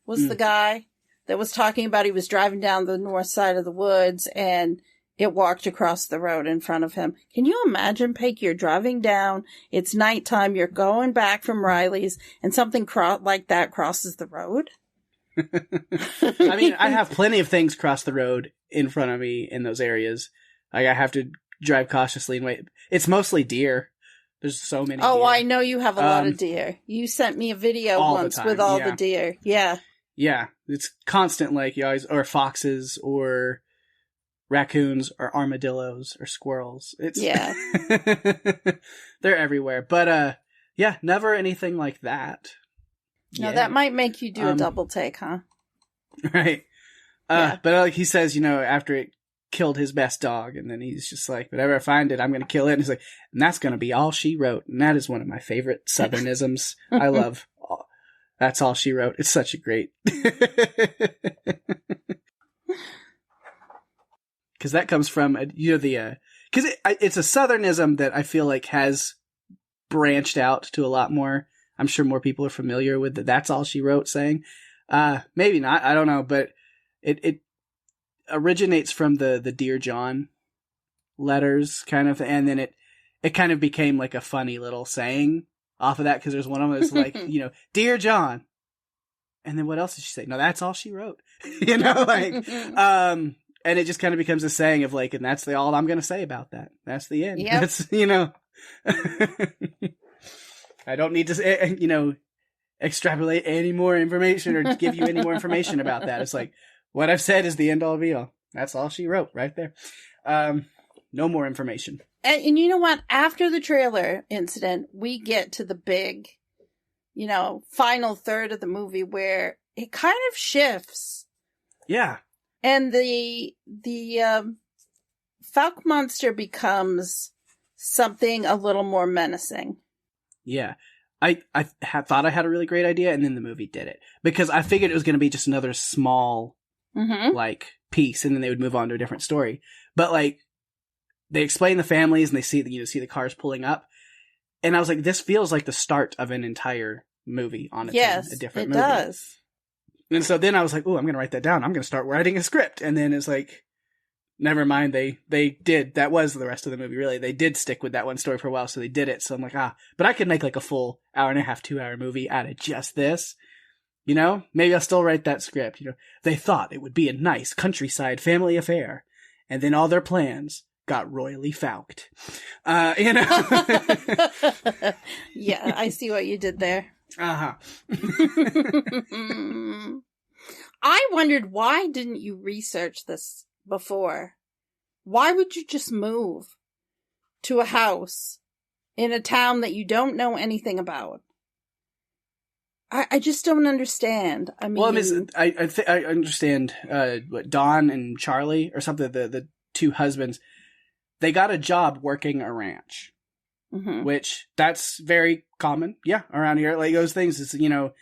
was the guy that was talking about he was driving down the north side of the woods, and it walked across the road in front of him. Can you imagine, Pake, you're driving down, it's nighttime, you're going back from Riley's, and something like that crosses the road? I mean, I have plenty of things cross the road in front of me in those areas. Like, I have to drive cautiously and wait. It's mostly deer. There's so many deer. I know you have a lot of deer. You sent me a video once with all the deer. Yeah. Yeah. It's constant, like, you always, or foxes, or raccoons, or armadillos, or squirrels. Yeah. They're everywhere. But, yeah, never anything like that. No, that might make you do a double take, huh? Right. But like he says, you know, after it killed his best dog, and then he's just like, whenever I find it, I'm going to kill it. And he's like, and that's going to be all she wrote. And that is one of my favorite Southernisms. I love that's all she wrote. It's such a great, because that comes from, you know, because it's a Southernism that I feel like has branched out to a lot more. I'm sure more people are familiar with the that's all she wrote saying. Maybe not. I don't know. But it originates from the Dear John letters kind of, and then it kind of became like a funny little saying off of that, because there's one of them that's like, you know, Dear John, and then what else did she say? No, that's all she wrote. you know, like, and it just kind of becomes a saying of like, and that's all I'm going to say about that. That's the end. Yep. That's, you know, I don't need to, you know, extrapolate any more information or give you any more information about that. It's like, what I've said is the end all be all. That's all she wrote right there. No more information. And you know what? After the trailer incident, we get to the big, you know, final third of the movie where it kind of shifts. Yeah. And the Falk monster becomes something a little more menacing. Yeah. I thought I had a really great idea, and then the movie did it. Because I figured it was going to be just another small, like, piece, and then they would move on to a different story. But, like, they explain the families, and they see the cars pulling up. And I was like, this feels like the start of an entire movie on its own, a different movie. Yes, it does. And so then I was like, oh, I'm going to write that down. I'm going to start writing a script. And then it's like, never mind. They did. That was the rest of the movie, really. They did stick with that one story for a while, so they did it. So I'm like, but I could make like a full 1.5, 2-hour movie out of just this. You know? Maybe I'll still write that script. You know, they thought it would be a nice countryside family affair. And then all their plans got royally falked. You know? Yeah, I see what you did there. Uh-huh. I wondered, why didn't you research this before? Why would you just move to a house in a town that you don't know anything about? I just don't understand. I mean, well, I understand what Don and Charlie or something, the two husbands, they got a job working a ranch. Which that's very common, around here. Like those things, is, you know,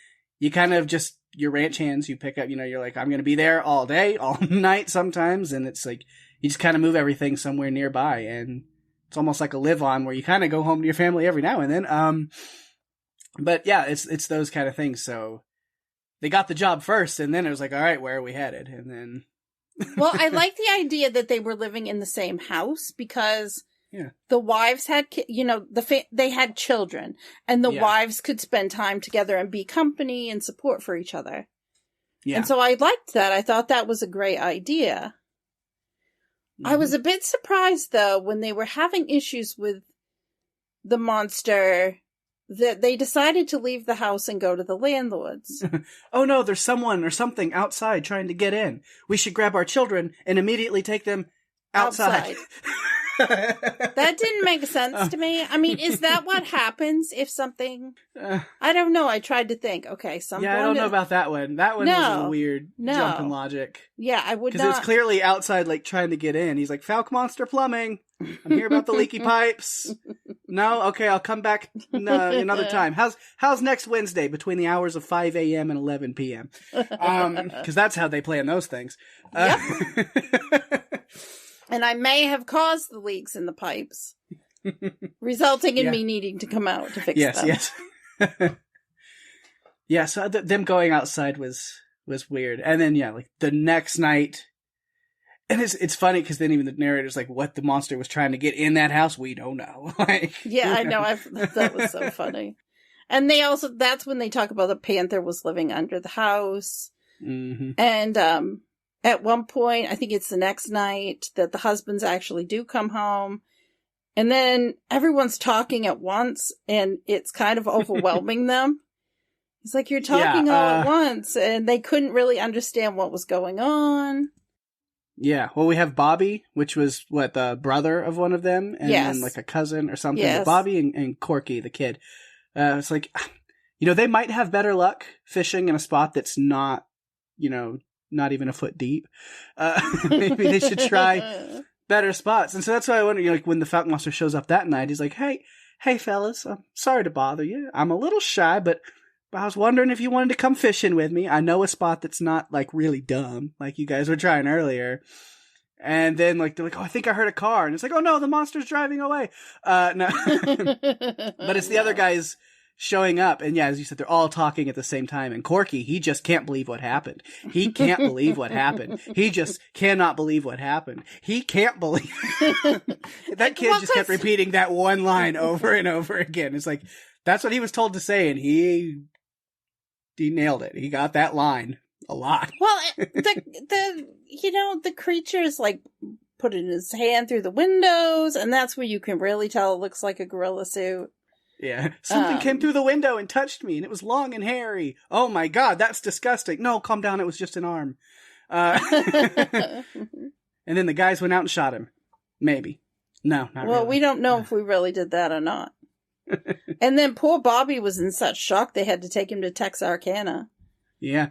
you kind of just, your ranch hands, you pick up, you know, you're like, I'm going to be there all day, all night sometimes, and it's like, you just kind of move everything somewhere nearby, and it's almost like a live-on where you kind of go home to your family every now and then. But yeah, it's those kind of things. So they got the job first, and then it was like, all right, where are we headed? And then, well, I like the idea that they were living in the same house because. Yeah. The wives had, you know, they had children, and the wives could spend time together and be company and support for each other. Yeah. And so I liked that. I thought that was a great idea. I was a bit surprised, though, when they were having issues with the monster, that they decided to leave the house and go to the landlord's. Oh no, there's someone or something outside trying to get in. We should grab our children and immediately take them outside. That didn't make sense to me. I mean, is that what happens if something... I don't know. I tried to think. Okay, I don't know about that one. That one was a weird jump in logic. Yeah, I would not... Because it's clearly outside, like, trying to get in. He's like, Falk Monster Plumbing. I'm here about the leaky pipes. No? Okay, I'll come back another time. How's next Wednesday between the hours of 5 a.m. and 11 p.m.? Because that's how they plan those things. Yep. And I may have caused the leaks in the pipes, resulting in me needing to come out to fix them. Yes. Yeah, so them going outside was weird. And then, like, the next night... And it's funny, because then even the narrator's like, what the monster was trying to get in that house, we don't know. Like, yeah, I know. That was so funny. And they also... That's when they talk about the panther was living under the house. Mm-hmm. And, at one point, I think it's the next night, that the husbands actually do come home. And then everyone's talking at once, and it's kind of overwhelming them. It's like, you're talking all at once, and they couldn't really understand what was going on. Yeah, well, we have Bobby, which was, the brother of one of them, and then, like, a cousin or something. Yes. Bobby and Corky, the kid. It's like, you know, they might have better luck fishing in a spot that's not, you know, not even a foot deep. Maybe they should try better spots. And so that's why I wonder, like, when the Falcon Monster shows up that night, he's like, hey fellas, I'm sorry to bother you. I'm a little shy, but I was wondering if you wanted to come fishing with me. I know a spot that's not, like, really dumb, like you guys were trying earlier. And then, like, they're like, oh, I think I heard a car. And it's like, oh no, the monster's driving away. No. But it's the other guys showing up, and as you said, they're all talking at the same time, and Corky, he just can't believe what happened. He can't believe what happened. He just cannot believe what happened. He can't believe that kid just kept repeating that one line over and over again. It's like, that's what he was told to say, and he nailed it. He got that line a lot. Well, the creature's like putting his hand through the windows, and that's where you can really tell it looks like a gorilla suit. Yeah. Something came through the window and touched me, and it was long and hairy. Oh my god, that's disgusting. No, calm down, it was just an arm. And then the guys went out and shot him. Maybe. No, not really. Well, we don't know if we really did that or not. And then poor Bobby was in such shock they had to take him to Texarkana. Yeah.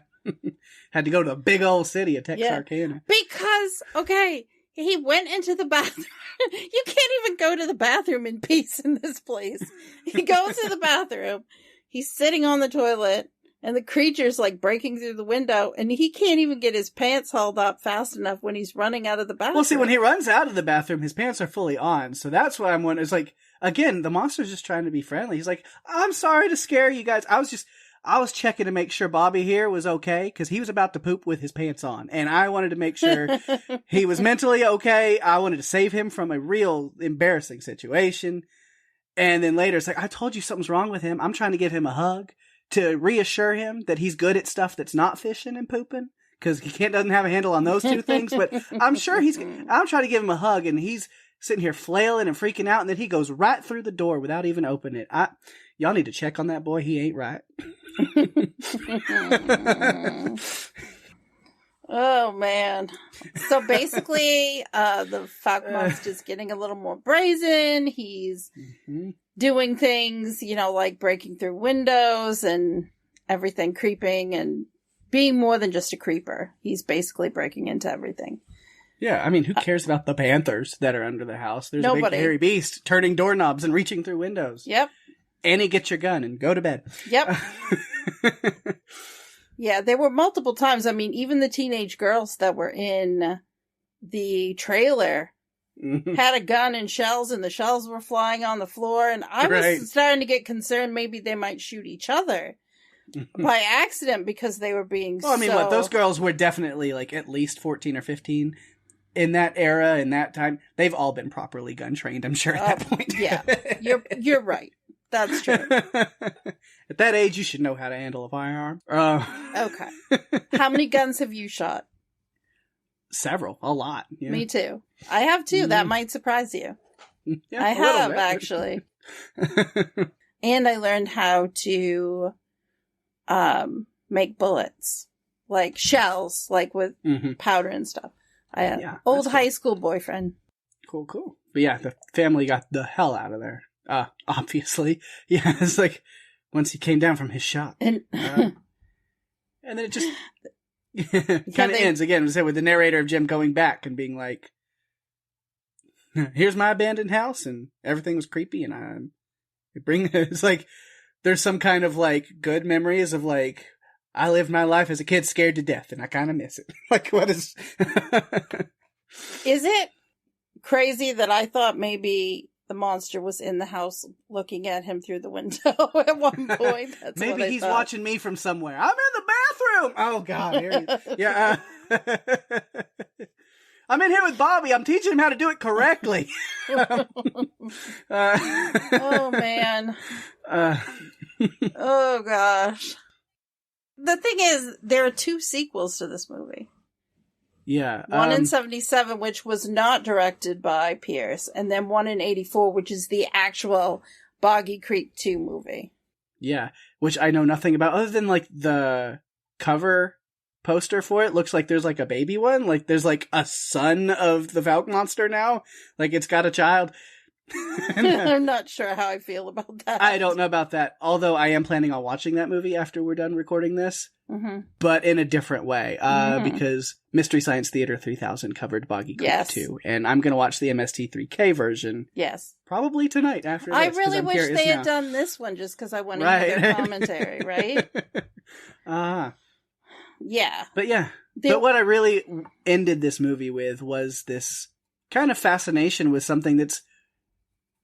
Had to go to the big old city of Texarkana. Yeah. Because, okay, he went into the bathroom. You can't even go to the bathroom in peace in this place. He goes to the bathroom. He's sitting on the toilet, and the creature's like breaking through the window, and he can't even get his pants hauled up fast enough when he's running out of the bathroom. Well, see, when he runs out of the bathroom, his pants are fully on. So that's what I'm wondering. It's like, again, the monster's just trying to be friendly. He's like, I'm sorry to scare you guys. I was checking to make sure Bobby here was okay, because he was about to poop with his pants on. And I wanted to make sure he was mentally okay. I wanted to save him from a real embarrassing situation. And then later, it's like, I told you something's wrong with him. I'm trying to give him a hug to reassure him that he's good at stuff that's not fishing and pooping, because he doesn't have a handle on those two things. But I'm sure I'm trying to give him a hug, and he's sitting here flailing and freaking out, and then he goes right through the door without even opening it. Y'all need to check on that boy. He ain't right. Oh, man. So basically, the Falcon Monster's getting a little more brazen. He's doing things, like breaking through windows and everything, creeping and being more than just a creeper. He's basically breaking into everything. Yeah, I mean, who cares about the panthers that are under the house? There's nobody. A big hairy beast turning doorknobs and reaching through windows. Yep. Annie, get your gun and go to bed. Yep. Yeah, there were multiple times. I mean, even the teenage girls that were in the trailer had a gun and shells, and the shells were flying on the floor. And I was starting to get concerned maybe they might shoot each other by accident because they were being Well, I mean, those girls were definitely like at least 14 or 15 in that era, in that time. They've all been properly gun trained, I'm sure, at that point. Yeah, you're right. That's true. At that age, you should know how to handle a firearm. Okay. How many guns have you shot? Several. A lot. Yeah. Me too. I have two. That might surprise you. Yeah, I have, actually. And I learned how to make bullets. Like shells, like with powder and stuff. I had an old high school boyfriend. Cool. But yeah, the family got the hell out of there. Obviously. Yeah, it's like once he came down from his shop. And then it just kind of ends again with the narrator of Jim going back and being like, here's my abandoned house, and everything was creepy, and it's like there's some kind of like good memories of like, I lived my life as a kid scared to death, and I kind of miss it. Like, what is... Is it crazy that I thought maybe the monster was in the house looking at him through the window at one point? That's maybe what he's thought. watching me from somewhere. I'm in the bathroom! Oh, God. Here yeah. I'm in here with Bobby. I'm teaching him how to do it correctly. Oh, man. Oh, gosh. The thing is, there are 2 sequels to this movie. Yeah. One in 77, which was not directed by Pierce, and then one in 84, which is the actual Boggy Creek 2 movie. Yeah, which I know nothing about, other than like the cover poster for it. Looks like there's like a baby one. Like there's like a son of the Falcon Monster now. Like it's got a child. I'm not sure how I feel about that. I don't know about that. Although I am planning on watching that movie after we're done recording this. But in a different way. Because Mystery Science Theater 3000 covered Boggy Creek 2. And I'm going to watch the MST3K version. Yes. Probably tonight after this. I really wish they had done this one just because I want to hear their commentary, right? Yeah. But yeah. But what I really ended this movie with was this kind of fascination with something that's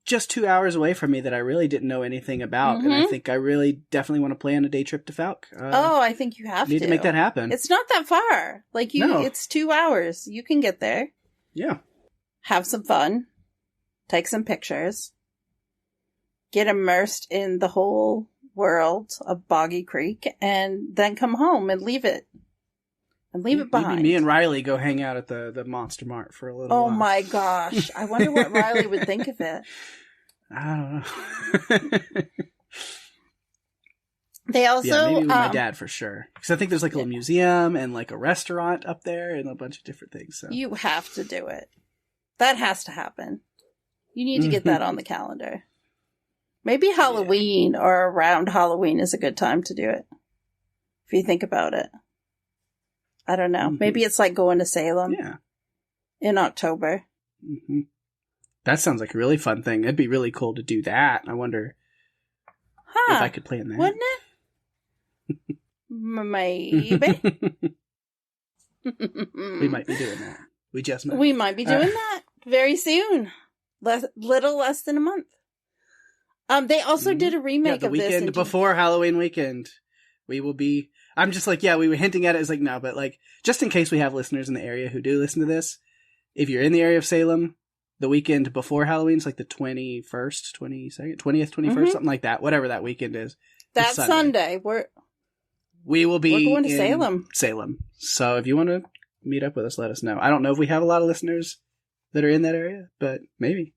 just 2 hours away from me that I really didn't know anything about. And I think I really definitely want to plan a day trip to Falk. I think you have to. Need to make that happen. It's not that far. Like it's 2 hours. You can get there. Yeah. Have some fun. Take some pictures. Get immersed in the whole world of Boggy Creek and then come home and leave it. and leave it behind. Maybe me and Riley go hang out at the Monster Mart for a little while. Oh my gosh. I wonder what Riley would think of it. I don't know. They also... Yeah, maybe with my dad for sure. Because I think there's like a little museum and like a restaurant up there and a bunch of different things. So. You have to do it. That has to happen. You need to get that on the calendar. Maybe Halloween or around Halloween is a good time to do it. If you think about it. I don't know. Maybe it's like going to Salem in October. Mm-hmm. That sounds like a really fun thing. It'd be really cool to do that. I wonder if I could plan that. Wouldn't it? Maybe. We might be doing that. We just might. We might be doing that very soon. Little less than a month. They also did a remake the of this. weekend before Halloween weekend. We will be... I'm just like, we were hinting at it. It's like, no, but like, just in case we have listeners in the area who do listen to this, if you're in the area of Salem, the weekend before Halloween's like the 21st, 22nd, 20th, 21st, something like that. Whatever that weekend is. That's Sunday. We will be going to Salem. Salem. So if you want to meet up with us, let us know. I don't know if we have a lot of listeners that are in that area, but maybe.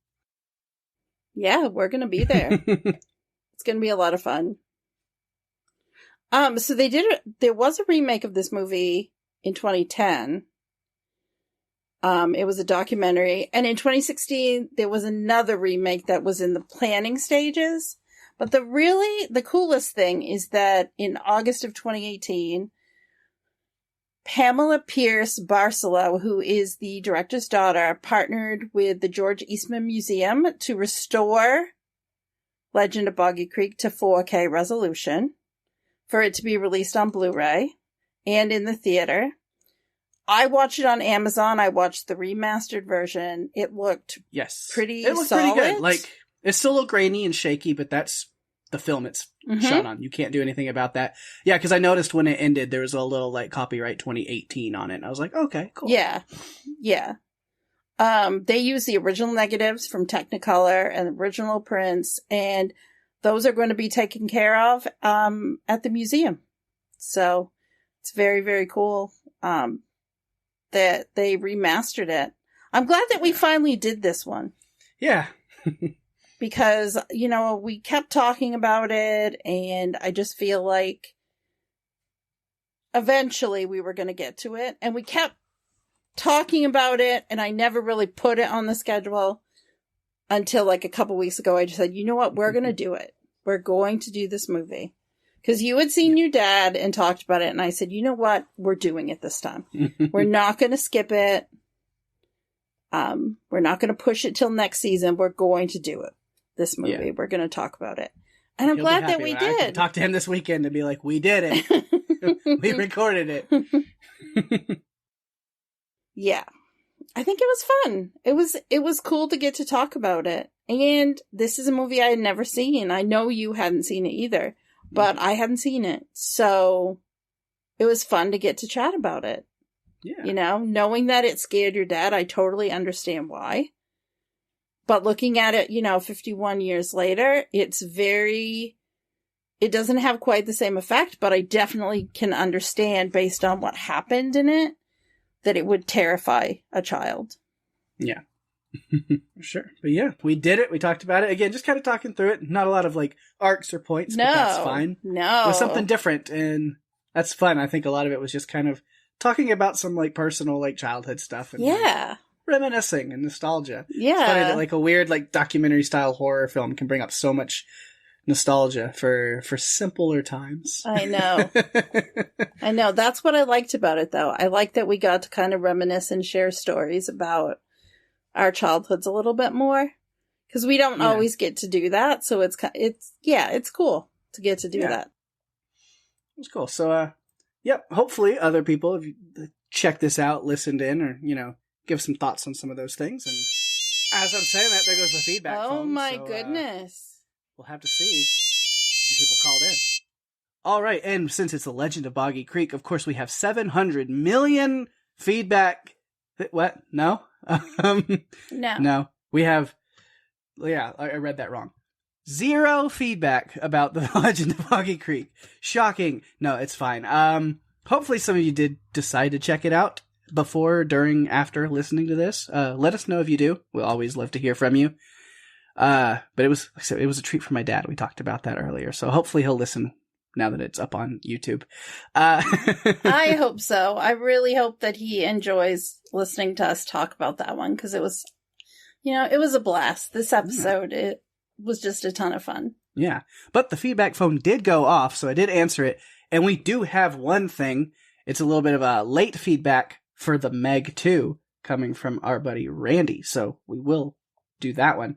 Yeah, we're going to be there. It's going to be a lot of fun. So there was a remake of this movie in 2010. It was a documentary. And in 2016, there was another remake that was in the planning stages. But the coolest thing is that in August of 2018, Pamela Pierce Barcelo, who is the director's daughter, partnered with the George Eastman Museum to restore Legend of Boggy Creek to 4K resolution for it to be released on Blu-ray and in the theater. I watched it on Amazon. I watched the remastered version. It looked pretty solid. It looked pretty good. Like, it's still a little grainy and shaky, but that's the film it's shot on. You can't do anything about that. Yeah, because I noticed when it ended, there was a little, like, copyright 2018 on it. And I was like, okay, cool. Yeah. Yeah. They used the original negatives from Technicolor and original prints, and those are going to be taken care of at the museum. So it's very, very cool that they remastered it. I'm glad that we finally did this one. Yeah. Because, we kept talking about it, and I just feel like eventually we were going to get to it. And we kept talking about it, and I never really put it on the schedule until like a couple weeks ago. I just said, you know what? We're going to do it. We're going to do this movie. Because you had seen your dad and talked about it, and I said, you know what? We're doing it this time. We're not going to skip it. We're not going to push it till next season. We're going to do it. This movie. Yeah. We're going to talk about it. And I'm glad that we did. I can talk to him this weekend and be like, we did it. We recorded it. Yeah. I think it was fun. It was cool to get to talk about it. And this is a movie I had never seen. I know you hadn't seen it either, but I hadn't seen it. So it was fun to get to chat about it. Yeah. Knowing that it scared your dad, I totally understand why. But looking at it, 51 years later, it doesn't have quite the same effect, but I definitely can understand based on what happened in it that it would terrify a child. Yeah. Sure. But yeah, we did it. We talked about it. Again, just kind of talking through it. Not a lot of like arcs or points, but that's fine. No. It was something different, and that's fun. I think a lot of it was just kind of talking about some like personal like childhood stuff. And, reminiscing and nostalgia. Yeah. It's funny that like a weird like documentary style horror film can bring up so much nostalgia for simpler times. I know. I know. That's what I liked about it though. I like that we got to kind of reminisce and share stories about our childhoods a little bit more. Because we don't always get to do that. So it's cool to get to do that. It's cool. So hopefully other people have checked this out, listened in, or give some thoughts on some of those things. And as I'm saying that, there goes the feedback. Oh my goodness. We'll have to see. Some people called in. All right. And since it's the Legend of Boggy Creek, of course, we have 700 million feedback. What? No? No. We have, I read that wrong. 0 feedback about the Legend of Boggy Creek. Shocking. No, it's fine. hopefully some of you did decide to check it out before, during, after listening to this. Let us know if you do. We'll always love to hear from you. But it was, like I said, it was a treat for my dad. We talked about that earlier. So hopefully he'll listen now that it's up on YouTube. I hope so. I really hope that he enjoys listening to us talk about that one, because it was, it was a blast. This episode, it was just a ton of fun. Yeah. But the feedback phone did go off, so I did answer it. And we do have one thing. It's a little bit of a late feedback for the Meg 2 coming from our buddy Randy. So we will do that one.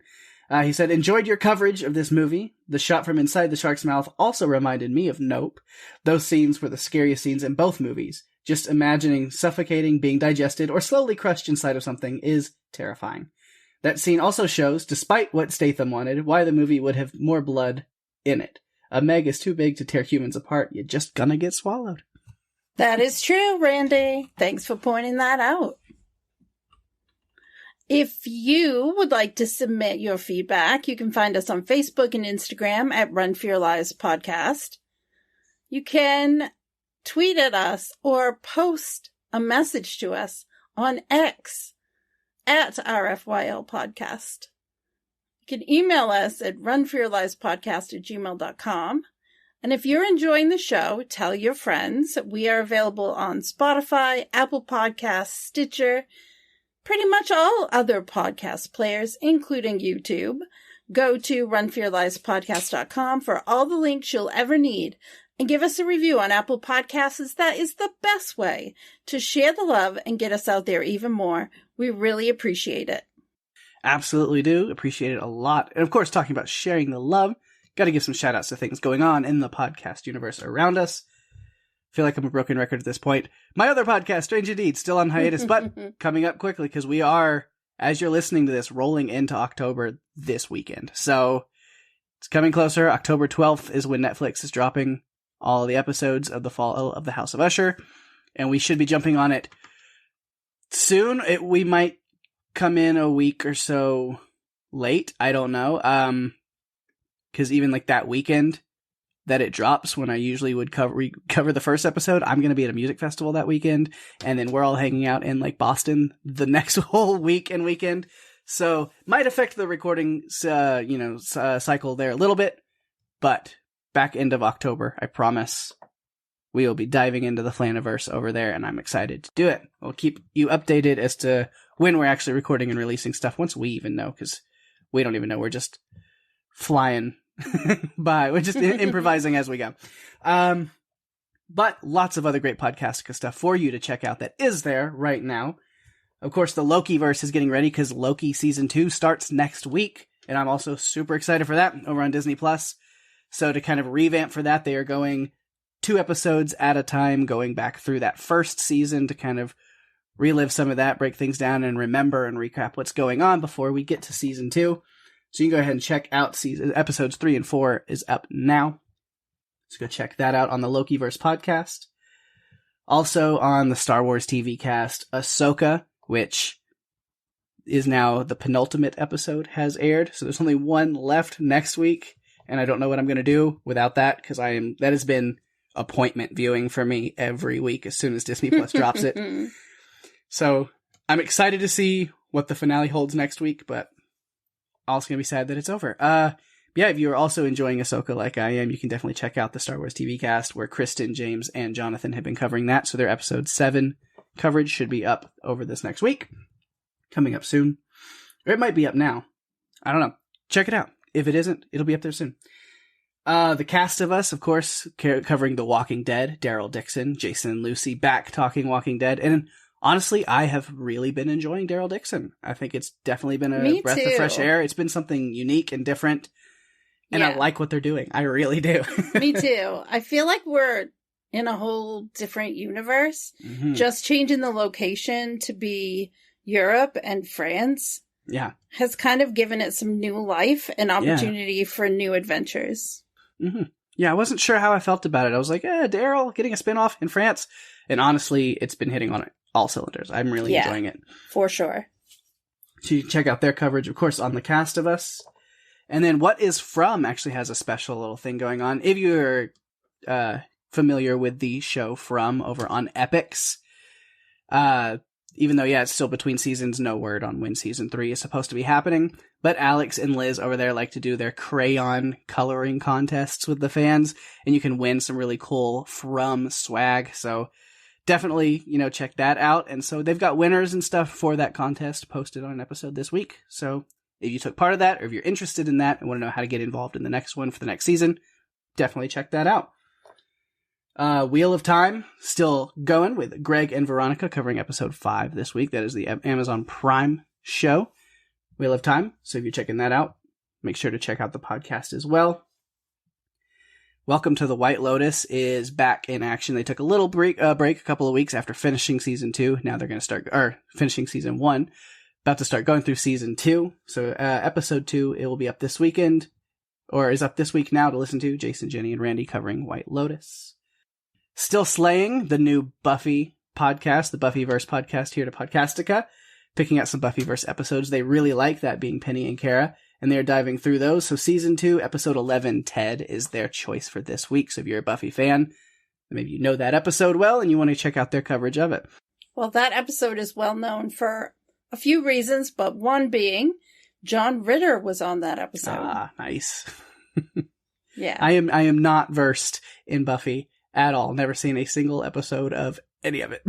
He said, enjoyed your coverage of this movie. The shot from inside the shark's mouth also reminded me of Nope. Those scenes were the scariest scenes in both movies. Just imagining suffocating, being digested, or slowly crushed inside of something is terrifying. That scene also shows, despite what Statham wanted, why the movie would have more blood in it. A Meg is too big to tear humans apart. You're just gonna get swallowed. That is true, Randy. Thanks for pointing that out. If you would like to submit your feedback, you can find us on Facebook and Instagram at Run For Your Lives Podcast. You can tweet at us or post a message to us on X at RFYL Podcast. You can email us at runforyourlivespodcast@gmail.com. And if you're enjoying the show, tell your friends. We are available on Spotify, Apple Podcasts, Stitcher, pretty much all other podcast players, including YouTube. Go to runforyourlivespodcast.com for all the links you'll ever need, and give us a review on Apple Podcasts, as that is the best way to share the love and get us out there even more. We really appreciate it. Absolutely do. Appreciate it a lot. And of course, talking about sharing the love, got to give some shout outs to things going on in the podcast universe around us. Feel like I'm a broken record at this point. My other podcast, Strange Indeed, still on hiatus, but coming up quickly, because we are, as you're listening to this, rolling into October this weekend. So it's coming closer. October 12th is when Netflix is dropping all the episodes of The Fall of the House of Usher, and we should be jumping on it soon. We might come in a week or so late. I don't know. Because even like that weekend that it drops, when I usually would cover the first episode, I'm going to be at a music festival that weekend, and then we're all hanging out in like Boston the next whole week and weekend. So might affect the recording, cycle there a little bit, but back end of October, I promise we will be diving into the Flaniverse over there, and I'm excited to do it. We'll keep you updated as to when we're actually recording and releasing stuff, once we even know, because we don't even know. We're just flying by. We're just improvising as we go. But lots of other great podcast stuff for you to check out that is there right now. Of course, the Lokiverse is getting ready, because Loki Season 2 starts next week, and I'm also super excited for that over on Disney+. So to kind of revamp for that, they are going 2 episodes at a time, going back through that first season to kind of relive some of that, break things down, and remember and recap what's going on before we get to Season 2. So you can go ahead and check out episodes 3 and 4 is up now. So go check that out on the Lokiverse podcast. Also on the Star Wars TV cast, Ahsoka, which is now the penultimate episode, has aired. So there's only one left next week, and I don't know what I'm going to do without that, because that has been appointment viewing for me every week as soon as Disney Plus drops it. So I'm excited to see what the finale holds next week, but also going to be sad that it's over. Yeah, if you're also enjoying Ahsoka like I am, you can definitely check out the Star Wars TV cast, where Kristen, James, and Jonathan have been covering that. So their episode 7 coverage should be up over this next week. Coming up soon. Or it might be up now. I don't know. Check it out. If it isn't, it'll be up there soon. The cast of us, of course, covering The Walking Dead, Daryl Dixon, Jason and Lucy back talking Walking Dead. And honestly, I have really been enjoying Daryl Dixon. I think it's definitely been a breath of fresh air. It's been something unique and different. And I like what they're doing. I really do. Me too. I feel like we're in a whole different universe. Mm-hmm. Just changing the location to be Europe and France has kind of given it some new life and opportunity for new adventures. Mm-hmm. Yeah, I wasn't sure how I felt about it. I was like, Daryl getting a spinoff in France. And honestly, it's been hitting on all cylinders. I'm really enjoying it. For sure. So you can check out their coverage, of course, on the cast of us. And then What Is From actually has a special little thing going on. If you're familiar with the show from over on Epix. Even though, yeah, it's still between seasons, no word on when season 3 is supposed to be happening. But Alex and Liz over there like to do their crayon coloring contests with the fans, and you can win some really cool From swag. So definitely, check that out. And so they've got winners and stuff for that contest posted on an episode this week. So if you took part of that, or if you're interested in that and want to know how to get involved in the next one for the next season, definitely check that out. Wheel of Time, still going with Greg and Veronica covering episode 5 this week. That is the Amazon Prime show, Wheel of Time. So if you're checking that out, make sure to check out the podcast as well. Welcome to the White Lotus is back in action. They took a little break a couple of weeks after finishing season 2. Now they're going to start, finishing season 1, about to start going through season 2. So episode 2, it will be up this weekend, or is up this week now to listen to. Jason, Jenny, and Randy covering White Lotus. Still slaying the new Buffy podcast, the Buffyverse podcast here to Podcastica, picking out some Buffyverse episodes they really like, that being Penny and Kara, and they're diving through those. So season 2, episode 11, Ted, is their choice for this week. So if you're a Buffy fan, maybe you know that episode well and you want to check out their coverage of it. Well, that episode is well known for a few reasons, but one being John Ritter was on that episode. Ah, nice. Yeah. I am not versed in Buffy at all. Never seen a single episode of any of it.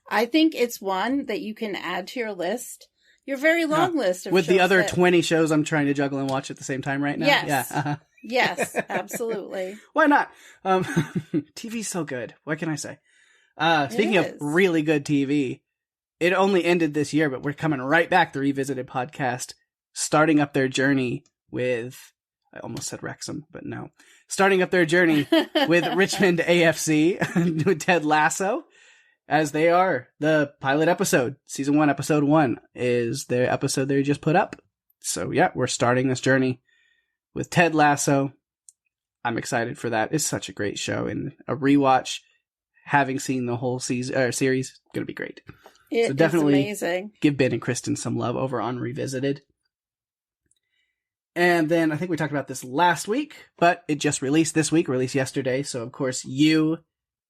I think it's one that you can add to your list. Your very long list of with shows the other 20 shows I'm trying to juggle and watch at the same time right now. Yes. Yeah. Uh-huh. Yes, absolutely. Why not? TV's so good. What can I say? Speaking of really good TV, it only ended this year, but we're coming right back, the Revisited podcast, starting up their journey with, I almost said Wrexham, but no. Starting up their journey with Richmond AFC, with Ted Lasso, as they are the pilot episode. Season 1, episode 1 is the episode they just put up. So yeah, we're starting this journey with Ted Lasso. I'm excited for that. It's such a great show, and a rewatch, having seen the whole series, going to be great. So definitely amazing. Give Ben and Kristen some love over on Revisited. And then I think we talked about this last week, but it just released this week, released yesterday. So of course you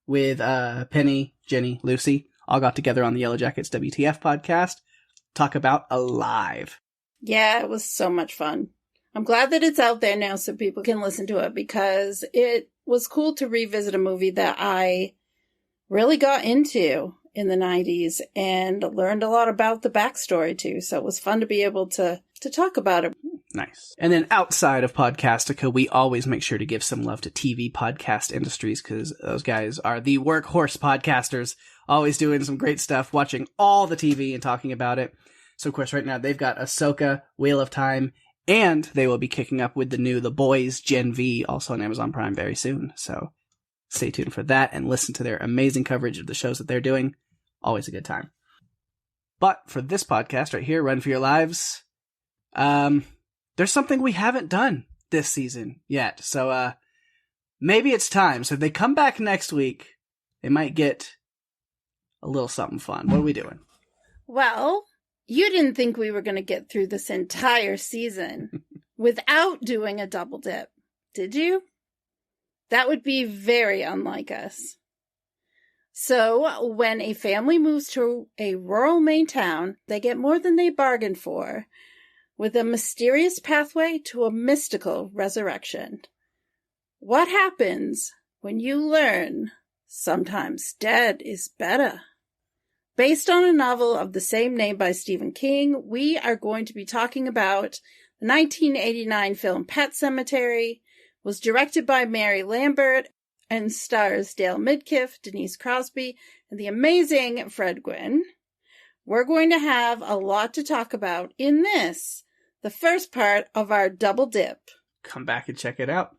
with Penny, Jenny, Lucy all got together on the Yellow Jackets WTF podcast, talk about Alive. Yeah, it was so much fun. I'm glad that it's out there now so people can listen to it, because it was cool to revisit a movie that I really got into in the 90s and learned a lot about the backstory too. So it was fun to be able to talk about it. Nice. And then outside of Podcastica, we always make sure to give some love to TV podcast industries, because those guys are the workhorse podcasters, always doing some great stuff, watching all the TV and talking about it. So of course right now they've got Ahsoka, Wheel of Time, and they will be kicking up with the new The Boys Gen V, also on Amazon Prime very soon. So stay tuned for that and listen to their amazing coverage of the shows that they're doing. Always a good time. But for this podcast right here, Run for Your Lives, there's something we haven't done this season yet. So maybe it's time. So if they come back next week, they might get a little something fun. What are we doing? Well, you didn't think we were going to get through this entire season without doing a double dip, did you? That would be very unlike us. So, when a family moves to a rural Maine town, they get more than they bargained for, with a mysterious pathway to a mystical resurrection. What happens when you learn sometimes dead is better? Based on a novel of the same name by Stephen King, we are going to be talking about the 1989 film Pet Sematary, was directed by Mary Lambert, and stars Dale Midkiff, Denise Crosby, and the amazing Fred Gwynne. We're going to have a lot to talk about in this, the first part of our double dip. Come back and check it out.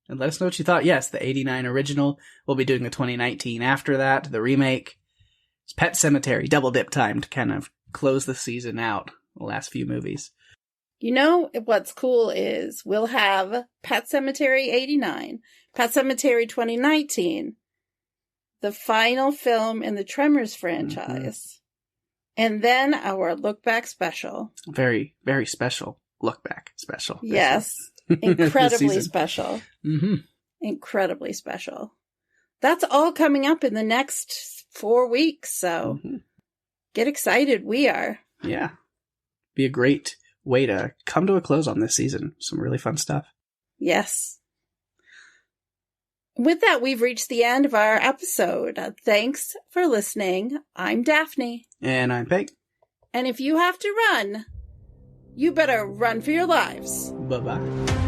And let us know what you thought. Yes, the 89 original. We'll be doing the 2019 after that, the remake. It's Pet Sematary, double dip time to kind of close the season out, the last few movies. You know what's cool is we'll have Pet Sematary 89, Pet Sematary 2019, the final film in the Tremors franchise, and then our Look Back special. Very, very special Look Back special. Yes, incredibly special. Mm-hmm. incredibly special. That's all coming up in the next 4 weeks, so get excited. We are. Yeah. Be a great way to come to a close on this season. Some really fun stuff. Yes. With that, we've reached the end of our episode. Thanks for listening. I'm Daphne. And I'm Pake. And if you have to run, you better run for your lives. Bye-bye.